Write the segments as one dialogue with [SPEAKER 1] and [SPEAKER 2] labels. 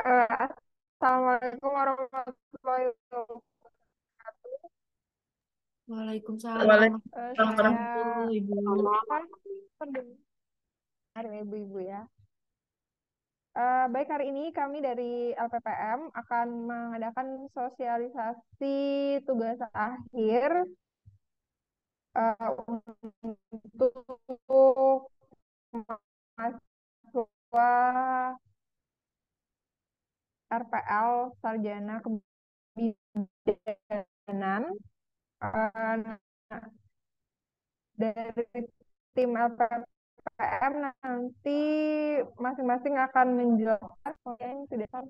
[SPEAKER 1] Assalamualaikum warahmatullahi wabarakatuh.
[SPEAKER 2] Waalaikumsalam
[SPEAKER 3] Waalaikumsalam
[SPEAKER 1] Saya
[SPEAKER 2] warahmatullahi Ibu.
[SPEAKER 1] kan pendengar ibu-ibu ya. Baik, hari ini kami dari LPPM akan mengadakan sosialisasi tugas akhir untuk mahasiswa RPL Sarjana Kebidanan. Nah, dari tim LPPM nanti masing-masing akan menjelaskan yang sudah
[SPEAKER 3] makan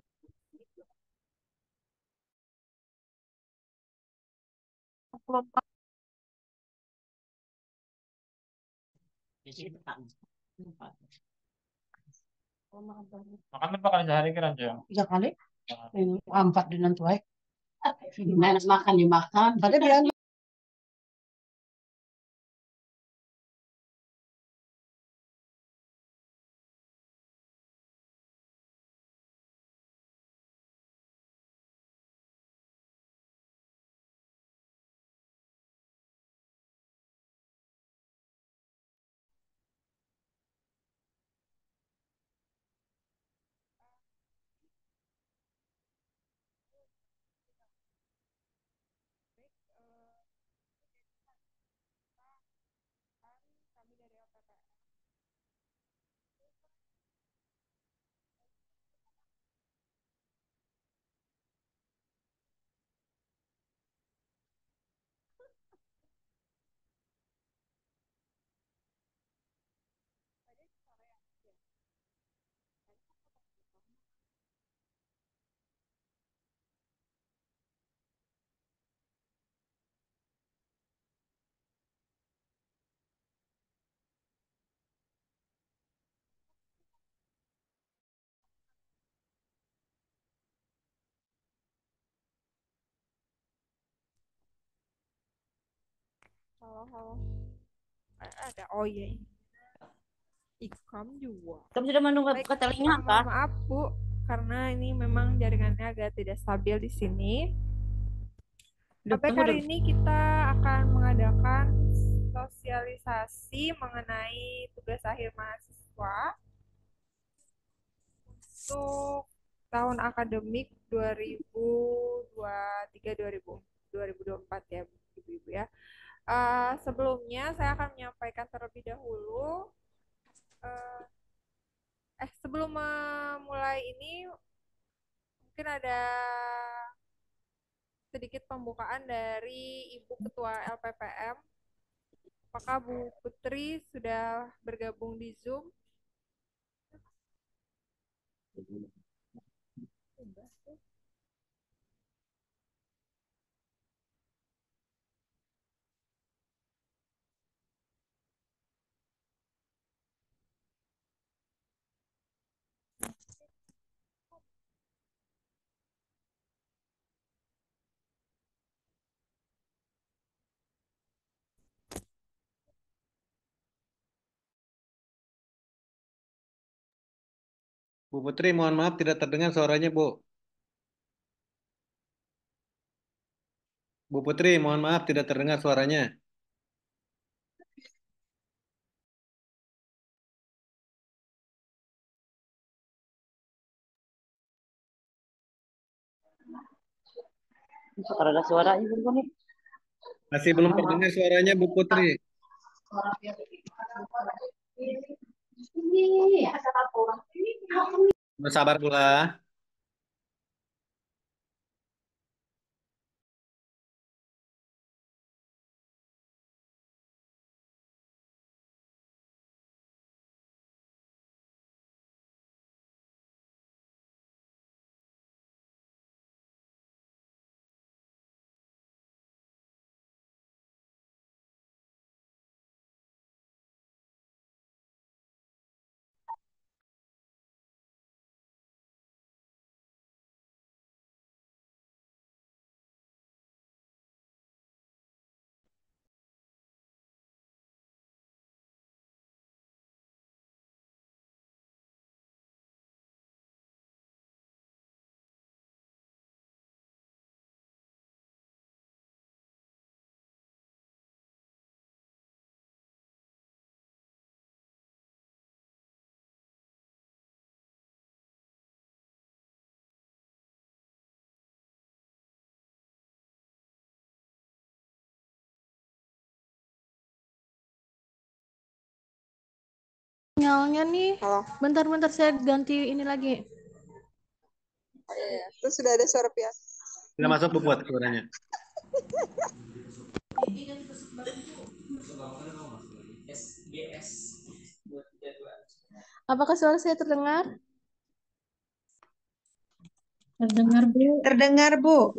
[SPEAKER 3] berapa kali sehari kira aja?
[SPEAKER 2] Tiga kali, empat di nanti. Gimana makan dimakan. Tadi bilang
[SPEAKER 1] halo halo. Ada, oh iya, Ikram juga.
[SPEAKER 2] kamu sudah menunggu
[SPEAKER 1] Baik,
[SPEAKER 2] kata telinga apa?
[SPEAKER 1] mohon maaf Bu, karena ini memang jaringannya agak tidak stabil di sini.
[SPEAKER 2] Kamu
[SPEAKER 1] Baik,
[SPEAKER 2] udah
[SPEAKER 1] hari ini kita akan mengadakan sosialisasi mengenai tugas akhir mahasiswa untuk tahun akademik 2023-2024 ya, Ibu-ibu ya. Sebelumnya saya akan menyampaikan terlebih dahulu, eh, sebelum memulai ini mungkin ada sedikit pembukaan dari Ibu Ketua LPPM. Apakah Bu Putri sudah bergabung di Zoom?
[SPEAKER 4] Bu Putri, mohon maaf tidak terdengar suaranya, Bu. Bu Putri, mohon maaf tidak terdengar suaranya.
[SPEAKER 2] sekarang ada suara ibu nih.
[SPEAKER 4] Masih belum terdengar suaranya, Bu Putri.
[SPEAKER 2] Ini ya,
[SPEAKER 4] Bersabar pula.
[SPEAKER 5] Sinyalnya nih.
[SPEAKER 6] Halo.
[SPEAKER 5] Bentar-bentar saya ganti ini lagi.
[SPEAKER 6] Iya. Terus sudah ada suara Pia.
[SPEAKER 4] Tidak masuk Bu Put suaranya.
[SPEAKER 5] Apakah suara saya terdengar?
[SPEAKER 2] Terdengar, Bu.
[SPEAKER 6] Terdengar, Bu.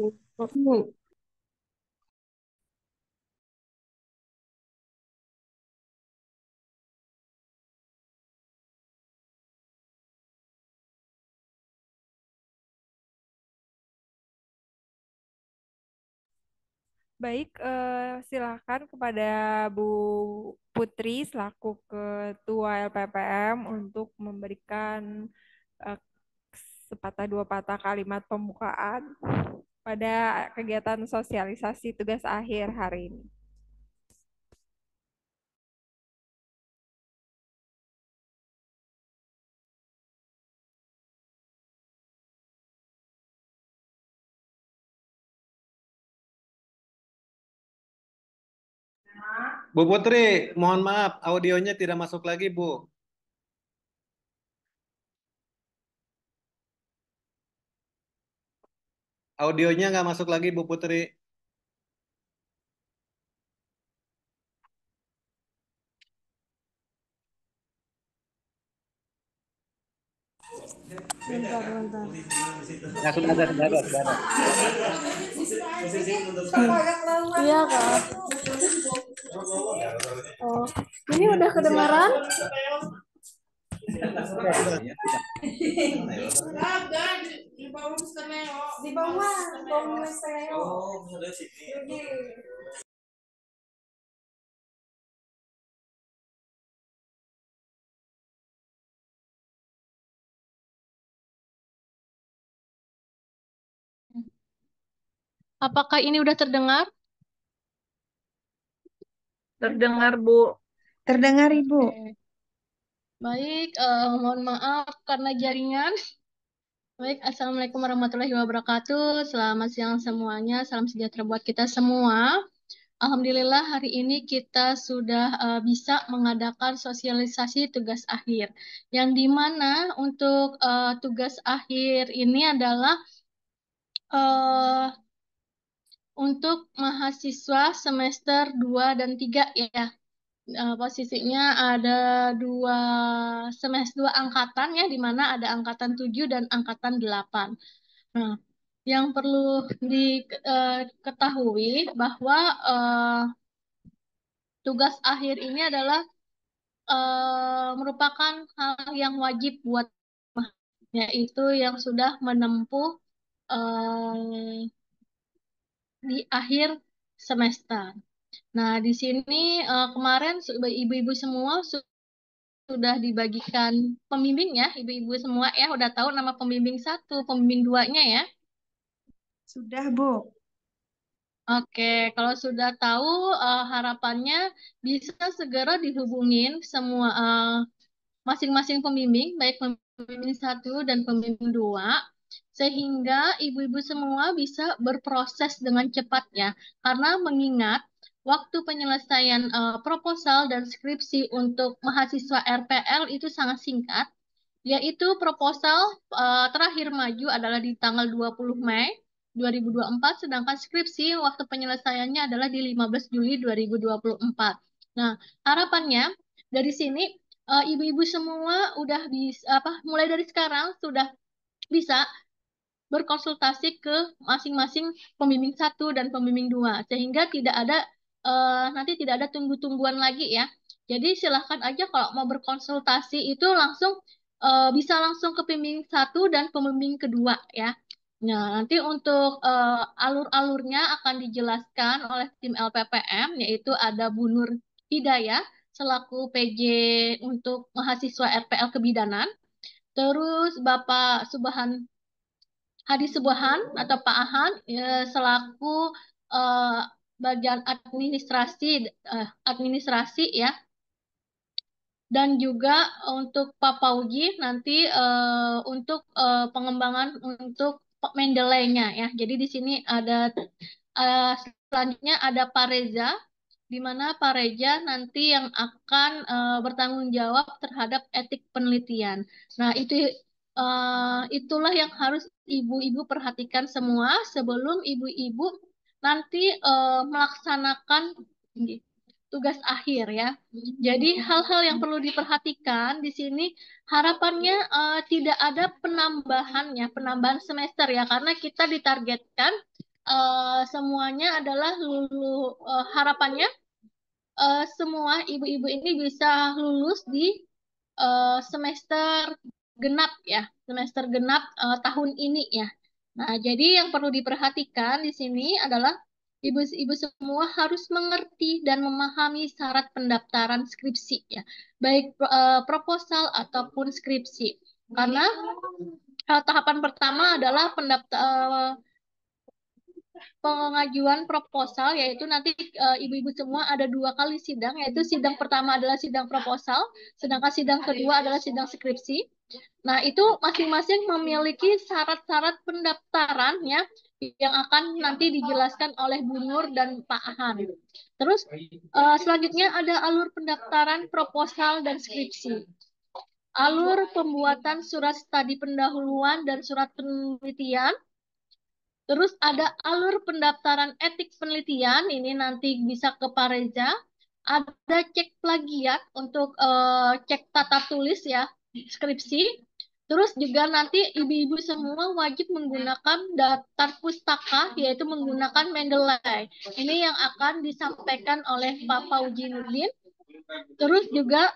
[SPEAKER 1] Baik, silakan kepada Bu Putri selaku Ketua LPPM untuk memberikan eh, sepatah dua patah kalimat pembukaan pada kegiatan sosialisasi tugas akhir hari ini.
[SPEAKER 4] Bu Putri, mohon maaf, audionya tidak masuk lagi, Bu. Audionya nggak masuk lagi, Bu Putri.
[SPEAKER 5] Bentar.
[SPEAKER 4] Ya, sudah ada.
[SPEAKER 5] Iya, Kak. Oh, ini udah kedengaran? Di bawah, Apakah ini udah terdengar?
[SPEAKER 7] Terdengar, Bu.
[SPEAKER 6] Terdengar, Ibu.
[SPEAKER 5] Oke. Baik, mohon maaf karena jaringan. Baik, Assalamualaikum warahmatullahi wabarakatuh. Selamat siang semuanya. Salam sejahtera buat kita semua. Alhamdulillah hari ini kita sudah bisa mengadakan sosialisasi tugas akhir. Yang dimana untuk tugas akhir ini adalah eh, untuk mahasiswa semester 2 dan 3 ya. Posisinya ada dua angkatan ya, di mana ada angkatan 7 dan angkatan 8. Nah, yang perlu diketahui bahwa tugas akhir ini adalah merupakan hal yang wajib buat yaitu yang sudah menempuh di akhir semester. Nah, di sini kemarin ibu-ibu semua sudah dibagikan pembimbing ya, ibu-ibu semua ya, udah tahu nama pembimbing 1, pembimbing 2-nya ya.
[SPEAKER 6] Sudah, Bu.
[SPEAKER 5] Oke, kalau sudah tahu harapannya bisa segera dihubungin semua masing-masing pembimbing, baik pembimbing 1 dan pembimbing 2, sehingga ibu-ibu semua bisa berproses dengan cepat ya. Karena mengingat waktu penyelesaian proposal dan skripsi untuk mahasiswa RPL itu sangat singkat, yaitu proposal terakhir maju adalah di tanggal 20 Mei 2024, sedangkan skripsi waktu penyelesaiannya adalah di 15 Juli 2024. Nah, harapannya dari sini ibu-ibu semua udah bisa mulai dari sekarang sudah bisa berkonsultasi ke masing-masing pembimbing 1 dan pembimbing 2 sehingga nanti tidak ada tunggu-tungguan lagi ya. Jadi silahkan aja kalau mau berkonsultasi itu langsung bisa langsung ke pembimbing 1 dan pembimbing kedua ya. Nah, nanti untuk alur-alurnya akan dijelaskan oleh tim LPPM, yaitu ada Bu Nur Hidayah selaku PJ untuk mahasiswa RPL Kebidanan, terus Bapak Hadi Subahan atau Pak Ahan selaku eh, bagian administrasi ya, dan juga untuk Pak Pauji nanti untuk pengembangan untuk Mendeley-nya ya. Jadi di sini ada selanjutnya ada Pak Reza di mana Pak Reja nanti yang akan bertanggung jawab terhadap etik penelitian. Nah, itulah yang harus ibu-ibu perhatikan semua sebelum ibu-ibu nanti melaksanakan tugas akhir ya. Jadi hal-hal yang perlu diperhatikan di sini harapannya tidak ada penambahan semester ya, karena kita ditargetkan semuanya adalah harapannya semua ibu-ibu ini bisa lulus di semester genap ya, semester genap tahun ini ya. Nah, jadi yang perlu diperhatikan di sini adalah ibu-ibu semua harus mengerti dan memahami syarat pendaftaran skripsi ya, baik proposal ataupun skripsi. Karena tahapan pertama adalah pengajuan proposal, yaitu nanti ibu-ibu semua ada 2 kali sidang, yaitu sidang pertama adalah sidang proposal, sedangkan sidang kedua adalah sidang skripsi. Nah, itu masing-masing memiliki syarat-syarat pendaftaran ya, yang akan nanti dijelaskan oleh Bu Nur dan Pak Ahan. Terus selanjutnya ada alur pendaftaran proposal dan skripsi. Alur pembuatan surat studi pendahuluan dan surat penelitian. Terus ada alur pendaftaran etik penelitian, ini nanti bisa ke Pak Reza. Ada cek plagiat untuk cek tata tulis ya, skripsi. Terus juga nanti ibu-ibu semua wajib menggunakan daftar pustaka, yaitu menggunakan Mendeley. Ini yang akan disampaikan oleh Pak Fauji Nurdin. Terus juga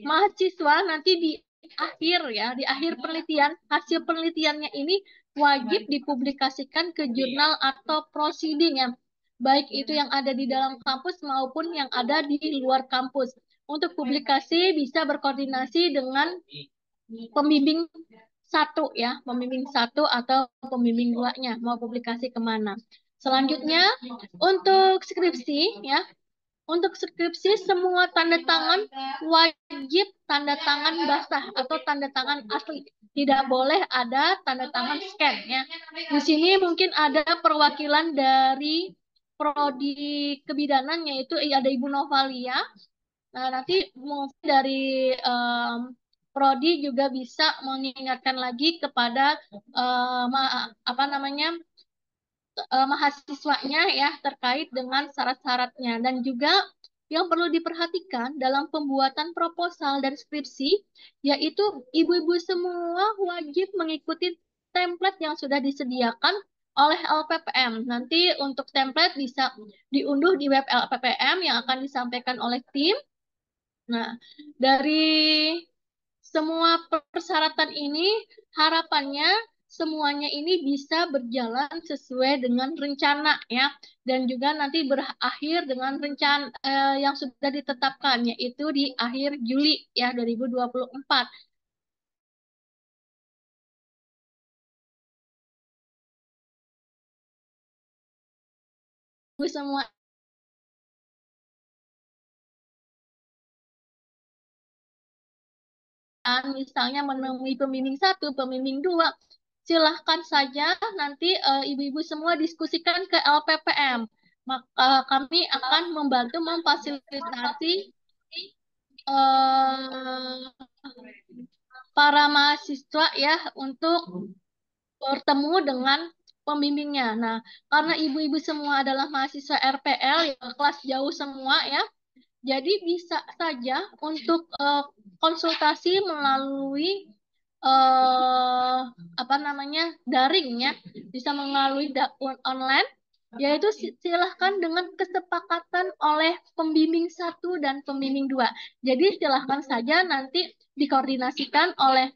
[SPEAKER 5] mahasiswa nanti di akhir penelitian, hasil penelitiannya ini wajib dipublikasikan ke jurnal atau proceeding ya, baik itu yang ada di dalam kampus maupun yang ada di luar kampus. Untuk publikasi bisa berkoordinasi dengan pembimbing 1 ya, pembimbing 1 atau pembimbing 2-nya mau publikasi kemana. Selanjutnya untuk skripsi ya, untuk skripsi semua tanda tangan wajib tanda tangan basah atau tanda tangan asli. Tidak boleh ada tanda tangan scan ya. Di sini mungkin ada perwakilan dari prodi kebidanan, yaitu ada Ibu Novalia. Nah, nanti mungkin dari prodi juga bisa mengingatkan lagi kepada mahasiswanya ya terkait dengan syarat-syaratnya. Dan juga yang perlu diperhatikan dalam pembuatan proposal dan skripsi, yaitu ibu-ibu semua wajib mengikuti template yang sudah disediakan oleh LPPM. Nanti untuk template bisa diunduh di web LPPM yang akan disampaikan oleh tim. Nah, dari semua persyaratan ini harapannya semuanya ini bisa berjalan sesuai dengan rencana ya, dan juga nanti berakhir dengan rencana yang sudah ditetapkan, yaitu di akhir Juli ya 2024. Semua misalnya menemui pembimbing 1, pembimbing 2, silahkan saja nanti ibu-ibu semua diskusikan ke LPPM. Maka kami akan membantu memfasilitasi para mahasiswa ya untuk bertemu dengan pembimbingnya. Nah, karena ibu-ibu semua adalah mahasiswa RPL yang kelas jauh semua ya, jadi bisa saja untuk konsultasi melalui daring ya, bisa melalui online, yaitu silahkan dengan kesepakatan oleh pembimbing 1 dan pembimbing 2. Jadi silahkan saja nanti dikoordinasikan oleh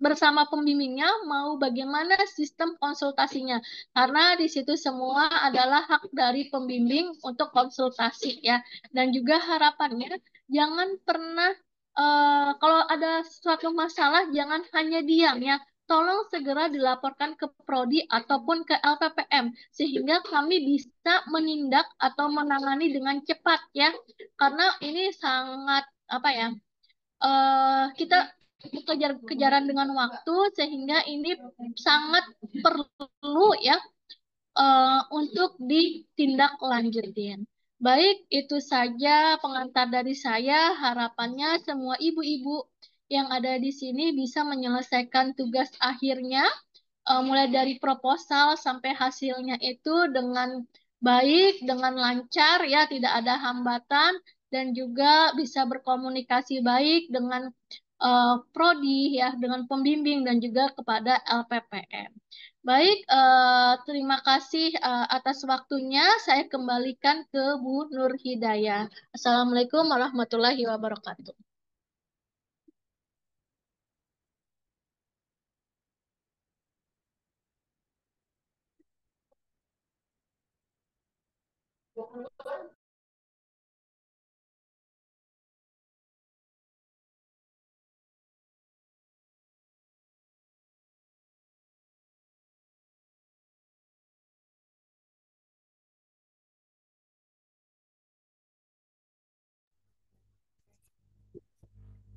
[SPEAKER 5] bersama pembimbingnya mau bagaimana sistem konsultasinya, karena di situ semua adalah hak dari pembimbing untuk konsultasi ya. Dan juga harapannya jangan pernah kalau ada suatu masalah jangan hanya diam ya, tolong segera dilaporkan ke prodi ataupun ke LPPM sehingga kami bisa menindak atau menangani dengan cepat ya, karena ini sangat kita kejaran dengan waktu, sehingga ini sangat perlu ya untuk ditindaklanjutin. Baik, itu saja pengantar dari saya. Harapannya semua ibu-ibu yang ada di sini bisa menyelesaikan tugas akhirnya, mulai dari proposal sampai hasilnya itu dengan baik, dengan lancar, ya, tidak ada hambatan, dan juga bisa berkomunikasi baik dengan prodi, ya, dengan pembimbing dan juga kepada LPPM. Baik, terima kasih atas waktunya. Saya kembalikan ke Bu Nur Hidayah. Assalamualaikum warahmatullahi wabarakatuh.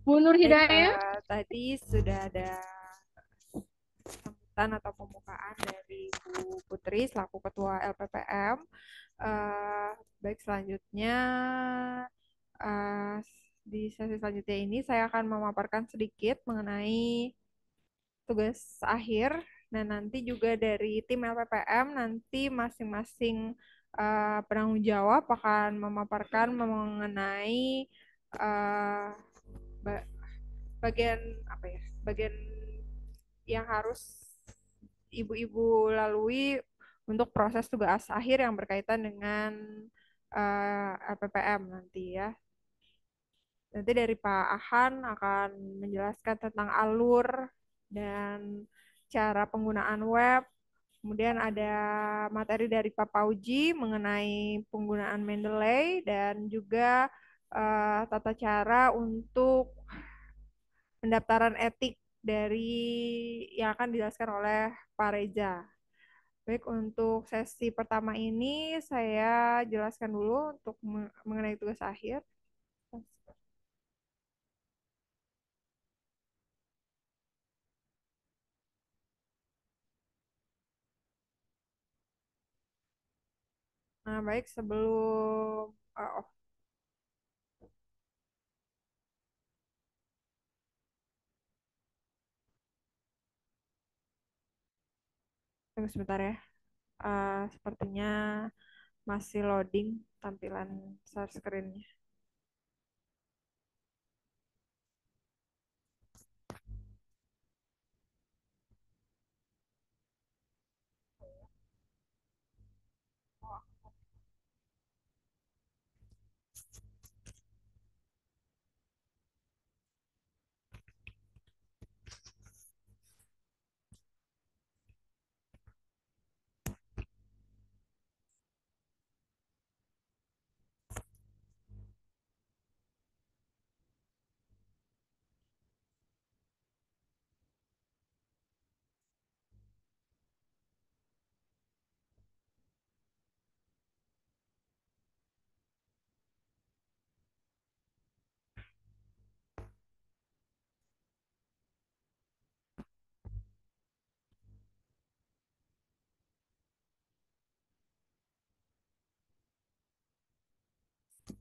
[SPEAKER 5] Bu Nur
[SPEAKER 1] Baik,
[SPEAKER 5] Hidayah.
[SPEAKER 1] tadi sudah ada sambutan atau pembukaan dari Bu Putri selaku Ketua LPPM. Baik, selanjutnya di sesi selanjutnya ini saya akan memaparkan sedikit mengenai tugas akhir. Dan nanti juga dari tim LPPM nanti masing-masing penanggung jawab akan memaparkan mengenai bagian apa ya, bagian yang harus ibu-ibu lalui untuk proses tugas akhir yang berkaitan dengan LPPM nanti ya. Nanti dari Pak Ahan akan menjelaskan tentang alur dan cara penggunaan web. Kemudian ada materi dari Pak Pauji mengenai penggunaan Mendeley dan juga tata cara untuk pendaftaran etik dari yang akan dijelaskan oleh Pak Reza. Baik, untuk sesi pertama ini saya jelaskan dulu untuk mengenai tugas akhir. Nah, baik, sebelum tunggu sebentar ya. Sepertinya masih loading tampilan share screen-nya.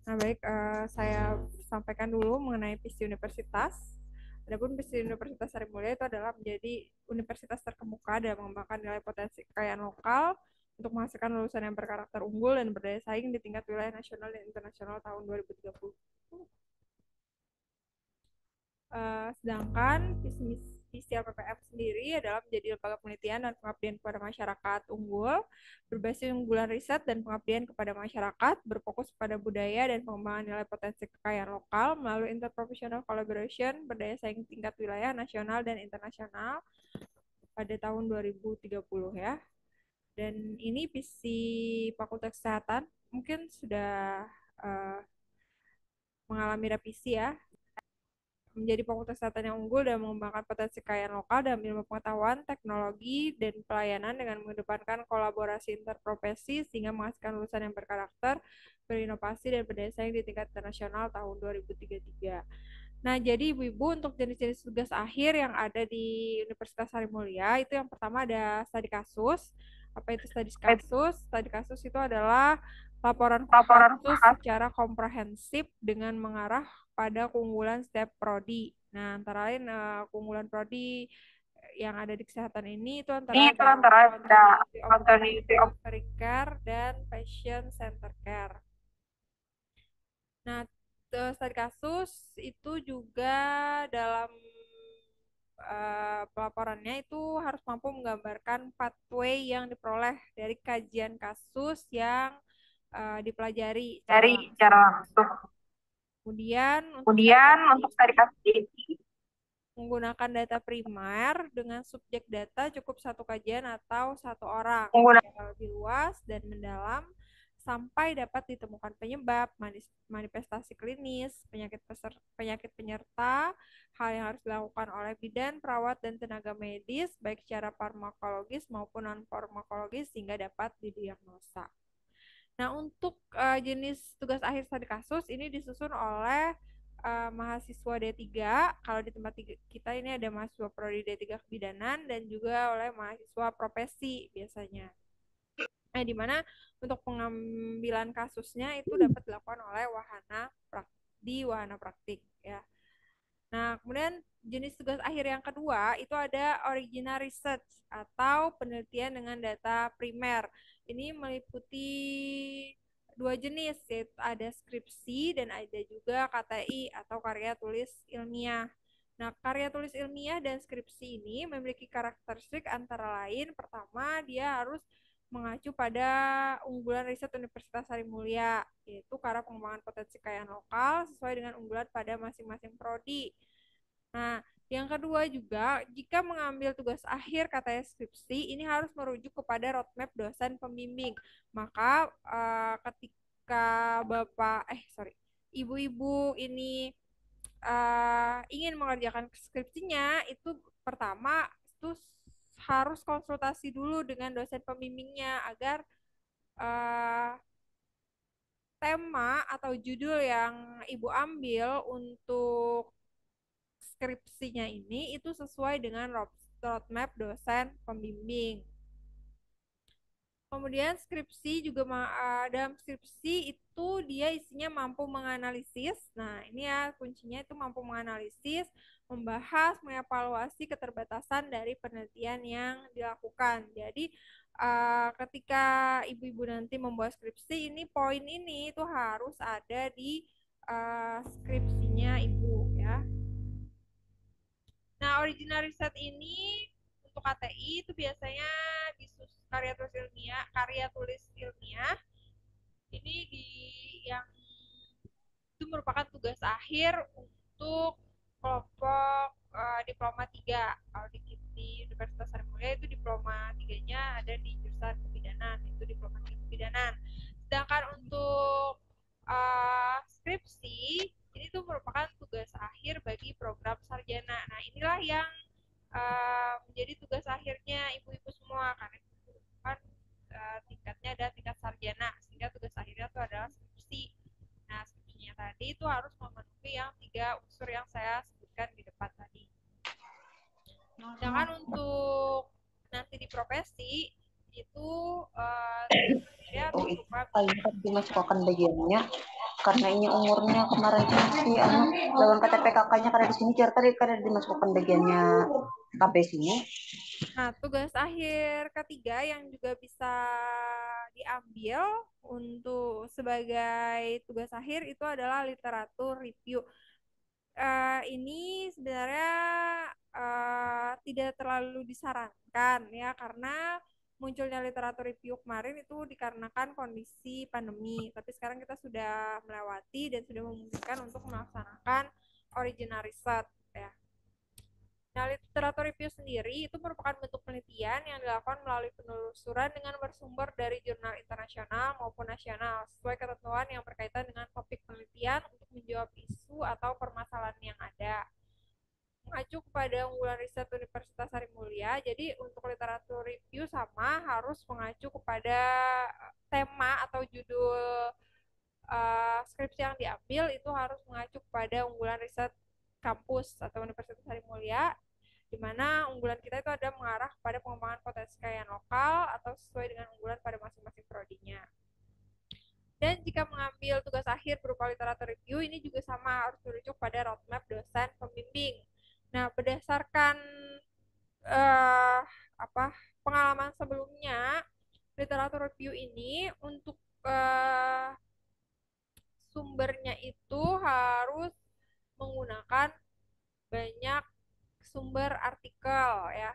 [SPEAKER 1] Nah, baik, saya sampaikan dulu mengenai visi universitas. Adapun visi Universitas Sri Mulia itu adalah menjadi universitas terkemuka dalam mengembangkan nilai potensi kekayaan lokal untuk menghasilkan lulusan yang berkarakter unggul dan berdaya saing di tingkat wilayah nasional dan internasional tahun 2030. Sedangkan visi LPPM sendiri adalah menjadi lembaga penelitian dan pengabdian kepada masyarakat unggul, berbasis unggulan riset dan pengabdian kepada masyarakat, berfokus pada budaya dan pengembangan nilai potensi kekayaan lokal melalui interprofessional collaboration, berdaya saing tingkat wilayah nasional dan internasional pada tahun 2030 ya. Dan ini visi Fakultas Kesehatan mungkin sudah mengalami revisi ya, menjadi fakultas kesehatan yang unggul dan mengembangkan potensi kekayaan lokal dalam ilmu pengetahuan, teknologi, dan pelayanan dengan mengedepankan kolaborasi interprofesi sehingga menghasilkan lulusan yang berkarakter, berinovasi, dan berdaya saing di tingkat internasional tahun 2033. Nah, jadi ibu-ibu untuk jenis-jenis tugas akhir yang ada di Universitas Sri Mulia itu yang pertama ada studi kasus, Apa itu studi kasus? Studi kasus itu adalah laporan kasus secara komprehensif dengan mengarah pada keunggulan setiap prodi. Nah, antara lain keunggulan prodi yang ada di kesehatan ini itu antara continuity of care dan patient center care. Nah, studi kasus itu juga dalam pelaporannya itu harus mampu menggambarkan pathway yang diperoleh dari kajian kasus yang dipelajari secara langsung. Kemudian untuk studi kasus ini menggunakan data primer dengan subjek data cukup satu kajian atau satu orang secara lebih luas dan mendalam sampai dapat ditemukan penyebab, manifestasi klinis, penyakit penyerta, hal yang harus dilakukan oleh bidan, perawat, dan tenaga medis baik secara farmakologis maupun non-farmakologis sehingga dapat didiagnosa. Nah, untuk jenis tugas akhir studi kasus ini disusun oleh mahasiswa D3. Kalau di tempat kita ini ada mahasiswa prodi D3 kebidanan dan juga oleh mahasiswa profesi biasanya. Nah, di mana untuk pengambilan kasusnya itu dapat dilakukan oleh wahana praktik ya. Nah, kemudian jenis tugas akhir yang kedua itu ada original research atau penelitian dengan data primer. Ini meliputi dua jenis, yaitu ada skripsi dan ada juga KTI atau karya tulis ilmiah. Nah, karya tulis ilmiah dan skripsi ini memiliki karakteristik antara lain, pertama dia harus mengacu pada unggulan riset Universitas Sarimulia, yaitu karena pengembangan potensi kekayaan lokal sesuai dengan unggulan pada masing-masing prodi. Nah, yang kedua juga, jika mengambil tugas akhir KTS skripsi, ini harus merujuk kepada roadmap dosen pembimbing. Maka ketika ibu-ibu ini ingin mengerjakan skripsinya, itu pertama itu harus konsultasi dulu dengan dosen pembimbingnya agar tema atau judul yang ibu ambil untuk skripsinya ini itu sesuai dengan roadmap dosen pembimbing. Kemudian skripsi juga dalam skripsi itu dia isinya mampu menganalisis. Nah, ini ya kuncinya itu mampu menganalisis, membahas, mengevaluasi keterbatasan dari penelitian yang dilakukan. Jadi ketika ibu-ibu nanti membuat skripsi, ini poin ini itu harus ada di skripsinya ibu ya. Nah, original riset ini untuk KTI itu biasanya karya tulis ilmiah ini yang itu merupakan tugas akhir untuk kelompok diploma 3. Kalau di Universitas Sarimulia itu diploma 3-nya ada di jurusan kebidanan, itu diploma 3 kebidanan. Sedangkan untuk skripsi ini tuh merupakan tugas akhir bagi program sarjana. Nah, inilah yang menjadi tugas akhirnya ibu-ibu semua, karena itu kan tingkatnya ada tingkat sarjana, sehingga tugas akhirnya itu adalah skripsi. Nah, skripsinya tadi itu harus memenuhi yang 3 unsur yang saya sebutkan di depan tadi. Sedangkan untuk nanti di profesi itu dia
[SPEAKER 8] dimasukkan bagiannya karena ini umurnya kemarin si anak dalam KTP kakaknya karena di sini karena dimasukkan bagiannya KB sini.
[SPEAKER 1] Nah, tugas akhir ketiga yang juga bisa diambil untuk sebagai tugas akhir itu adalah literatur review. Ini sebenarnya tidak terlalu disarankan ya, karena munculnya literatur review kemarin itu dikarenakan kondisi pandemi, tapi sekarang kita sudah melewati dan sudah memungkinkan untuk melaksanakan original research ya. Nah, literatur review sendiri itu merupakan bentuk penelitian yang dilakukan melalui penelusuran dengan bersumber dari jurnal internasional maupun nasional sesuai ketentuan yang berkaitan dengan topik penelitian untuk menjawab isu atau permasalahan yang ada. Mengacu kepada unggulan riset Universitas Sarimulia, jadi untuk literatur review sama harus mengacu kepada tema atau judul skripsi yang diambil itu harus mengacu kepada unggulan riset kampus atau Universitas Sarimulia. di mana unggulan kita itu ada mengarah pada pengembangan potensi kekayaan lokal atau sesuai dengan unggulan pada masing-masing prodinya. Dan jika mengambil tugas akhir berupa literatur review, ini juga sama, harus merujuk pada roadmap dosen pembimbing. Nah, berdasarkan pengalaman sebelumnya, literatur review ini untuk sumbernya itu harus menggunakan banyak sumber artikel ya.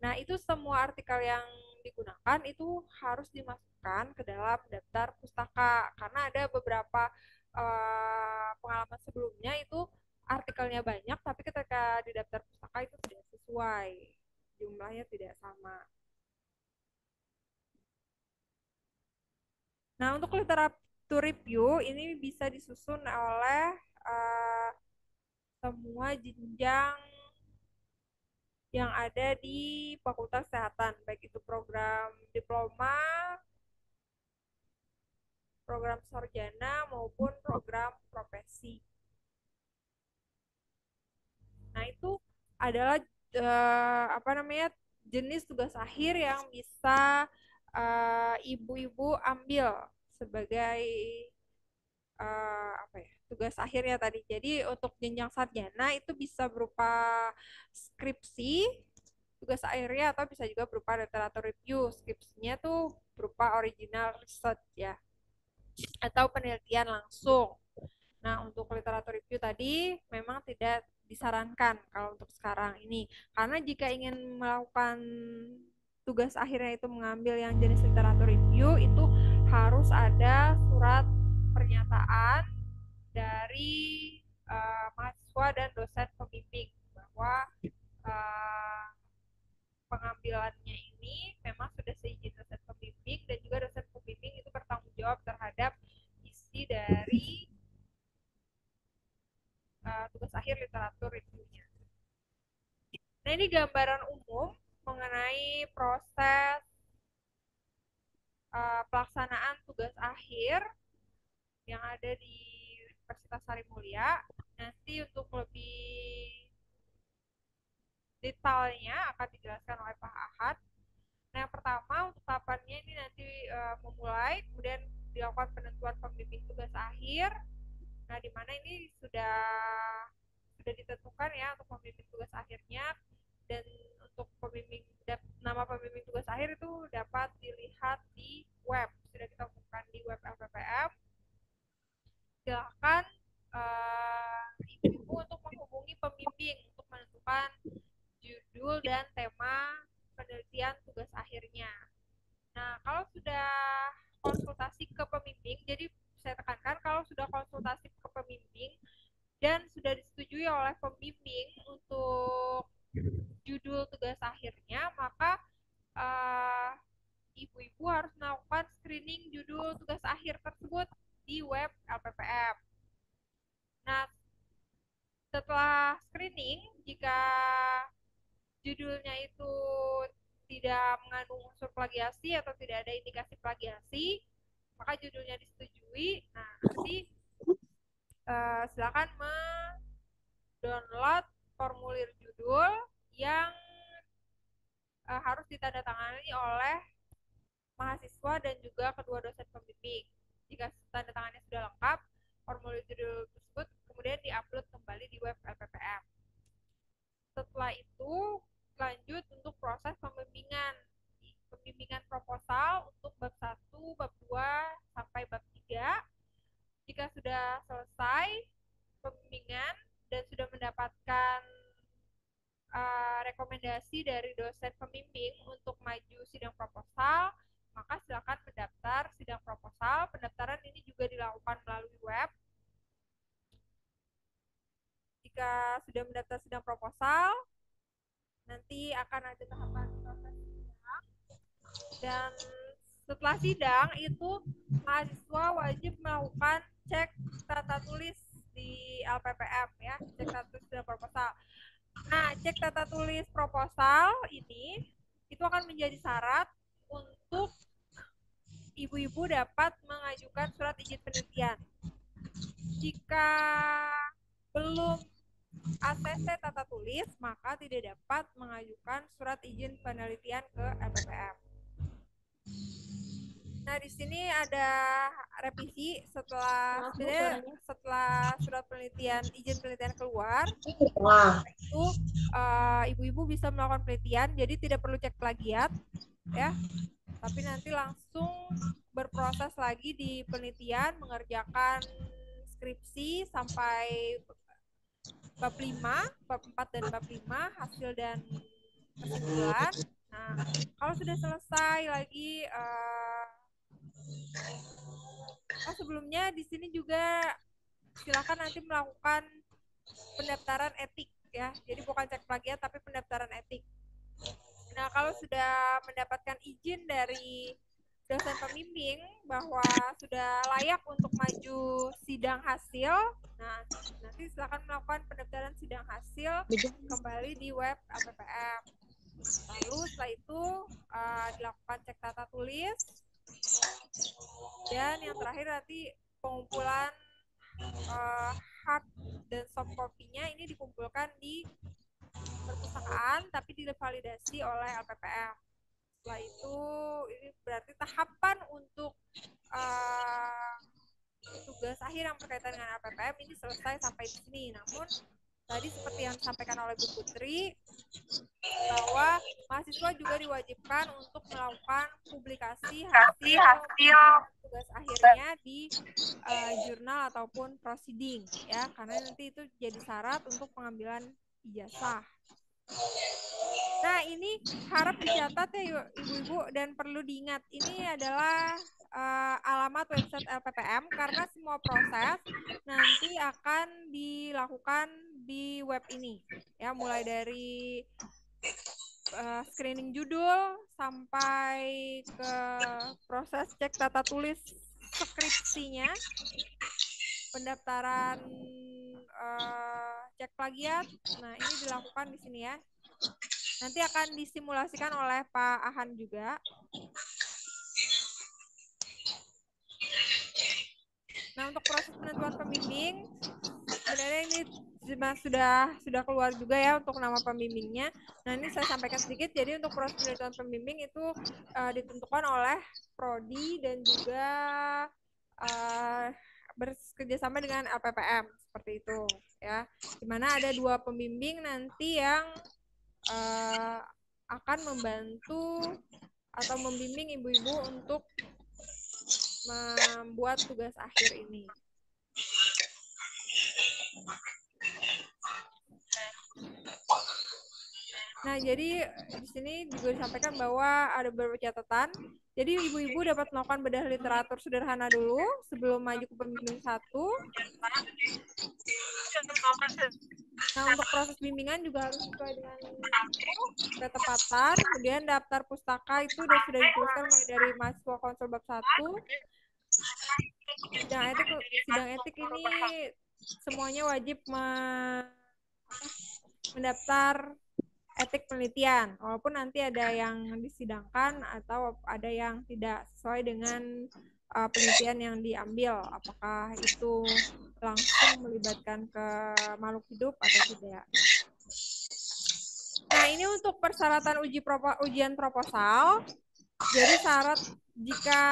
[SPEAKER 1] Nah, itu semua artikel yang digunakan itu harus dimasukkan ke dalam daftar pustaka, karena ada beberapa pengalaman sebelumnya itu artikelnya banyak, tapi ketika di daftar pustaka itu tidak sesuai, jumlahnya tidak sama. Nah, untuk literatur review ini bisa disusun oleh semua jenjang yang ada di Fakultas Kesehatan, baik itu program diploma, program sarjana, maupun program profesi. Nah, itu adalah jenis tugas akhir yang bisa ibu-ibu ambil sebagai tugas akhirnya tadi. Jadi untuk jenjang sarjana itu bisa berupa skripsi, tugas akhirnya, atau bisa juga berupa literatur review. Skripsinya tuh berupa original research ya, atau penelitian langsung. Nah, untuk literatur review tadi memang tidak disarankan kalau untuk sekarang ini, karena jika ingin melakukan tugas akhirnya itu mengambil yang jenis literatur review, itu harus ada surat pernyataan dari mahasiswa dan dosen pembimbing bahwa pengambilannya ini memang sudah seizin dosen pembimbing, dan juga dosen pembimbing itu bertanggung jawab terhadap isi dari tugas akhir literatur reviewnya. Nah, ini gambaran umum mengenai proses pelaksanaan tugas akhir yang ada di Universitas Sarimulya. Nanti untuk lebih detailnya akan dijelaskan oleh Pak Ahad. Nah, yang pertama untuk tahapannya ini nanti memulai, kemudian dilakukan penentuan pembimbing tugas akhir. Nah, di mana ini sudah ditentukan ya untuk pembimbing tugas akhirnya, dan untuk nama pembimbing tugas akhir itu dapat dilihat di web, sudah kita umumkan di web LPPM. Silakan ibu-ibu untuk menghubungi pembimbing untuk menentukan judul dan tema penelitian tugas akhirnya. Nah, kalau sudah konsultasi ke pembimbing, jadi saya tekankan kalau sudah konsultasi ke pembimbing dan sudah disetujui oleh pembimbing untuk judul tugas akhirnya, maka ibu-ibu harus melakukan screening judul tugas akhir tersebut di web LPPM. Nah, setelah screening, jika judulnya itu tidak mengandung unsur plagiasi atau tidak ada indikasi plagiasi, maka judulnya disetujui. Nah, nanti silakan mendownload formulir judul yang harus ditandatangani oleh mahasiswa dan juga kedua dosen pembimbing. Jika tanda tangannya sudah lengkap, formulir judul tersebut kemudian diupload kembali di web LPPM. Setelah itu lanjut untuk proses pembimbingan proposal untuk bab 1, bab 2, sampai bab 3. Jika sudah selesai pembimbingan dan sudah mendapatkan rekomendasi dari dosen pembimbing untuk maju sidang proposal, maka silakan mendaftar sidang proposal. Pendaftaran ini juga dilakukan melalui web. Jika sudah mendaftar sidang proposal, nanti akan ada tahapan proses sidang, dan setelah sidang itu mahasiswa wajib melakukan cek tata tulis di LPPM ya, cek tata tulis sidang proposal. Nah, cek tata tulis proposal ini itu akan menjadi syarat untuk ibu-ibu dapat mengajukan surat izin penelitian. Jika belum ACC tata tulis, maka tidak dapat mengajukan surat izin penelitian ke LPPM. Nah, di sini ada revisi setelah surat penelitian, izin penelitian keluar, itu ibu-ibu bisa melakukan penelitian, jadi tidak perlu cek plagiat, ya, tapi nanti langsung berproses lagi di penelitian, mengerjakan skripsi sampai bab 5, bab 4 dan bab 5, hasil dan kesimpulan. Nah, kalau sudah selesai lagi, sebelumnya di sini juga silakan nanti melakukan pendaftaran etik, ya. Jadi bukan cek plagiat tapi pendaftaran etik. Nah, kalau sudah mendapatkan izin dari dosen pembimbing bahwa sudah layak untuk maju sidang hasil, nah nanti silakan melakukan pendaftaran sidang hasil kembali di web LPPM. Lalu setelah itu dilakukan cek tata tulis, dan yang terakhir nanti pengumpulan hard dan soft copy-nya ini dikumpulkan di perpustakaan tapi divalidasi oleh LPPM. Setelah itu ini berarti tahapan untuk tugas akhir yang berkaitan dengan LPPM ini selesai sampai di sini. Namun tadi seperti yang disampaikan oleh Bu Putri, bahwa mahasiswa juga diwajibkan untuk melakukan publikasi hasil tugas akhirnya di jurnal ataupun proceeding, ya, karena nanti itu jadi syarat untuk pengambilan ijazah. Nah, ini harap dicatat ya ibu-ibu, dan perlu diingat ini adalah alamat website LPPM karena semua proses nanti akan dilakukan di web ini, ya, mulai dari screening judul sampai ke proses cek tata tulis skripsinya, pendaftaran cek plagiat. Nah, ini dilakukan di sini, ya. Nanti akan disimulasikan oleh Pak Ahan juga. Nah, untuk proses penentuan pembimbing, sebenarnya ini sudah keluar juga, ya, untuk nama pembimbingnya. Nah, ini saya sampaikan sedikit. Jadi untuk proses penentuan pembimbing itu ditentukan oleh prodi dan juga bekerjasama dengan LPPM, seperti itu, ya. Dimana ada 2 pembimbing nanti yang akan membantu atau membimbing ibu-ibu untuk membuat tugas akhir ini. Nah, jadi di sini juga disampaikan bahwa ada beberapa catatan. Jadi ibu-ibu dapat melakukan bedah literatur sederhana dulu sebelum maju ke pembimbing 1. Nah, untuk proses bimbingan juga harus sesuai dengan ketepatan. Kemudian daftar pustaka itu sudah dituliskan mulai dari mahasiswa konsul bab 1. Sidang etik ini semuanya wajib mendaftar etik penelitian, walaupun nanti ada yang disidangkan atau ada yang tidak sesuai dengan penelitian yang diambil, apakah itu langsung melibatkan ke makhluk hidup atau tidak. Nah, ini untuk persyaratan ujian proposal. Jadi syarat jika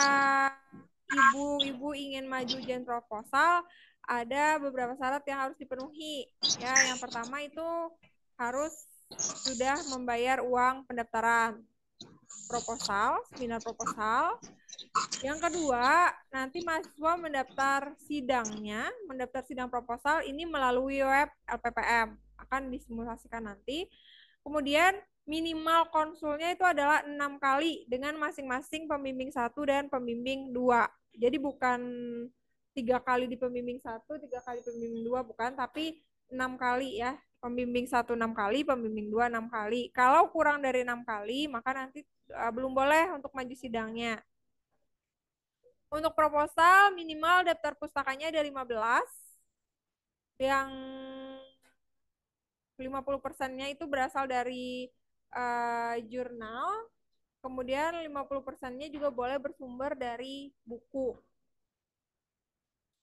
[SPEAKER 1] ibu-ibu ingin maju ujian proposal, ada beberapa syarat yang harus dipenuhi. Ya, yang pertama itu harus sudah membayar uang pendaftaran proposal, seminar proposal. Yang kedua, nanti mahasiswa mendaftar sidang proposal ini melalui web LPPM, akan disimulasikan nanti. Kemudian minimal konsulnya itu adalah 6 kali dengan masing-masing pembimbing 1 dan pembimbing 2. Jadi bukan 3 kali di pembimbing 1, 3 kali pembimbing 2, bukan, tapi 6 kali, ya. Pembimbing 1 6 kali, pembimbing 2 6 kali. Kalau kurang dari 6 kali, maka nanti belum boleh untuk maju sidangnya. Untuk proposal, minimal daftar pustakanya ada 15. Yang 50%-nya itu berasal dari jurnal. Kemudian 50%-nya juga boleh bersumber dari buku.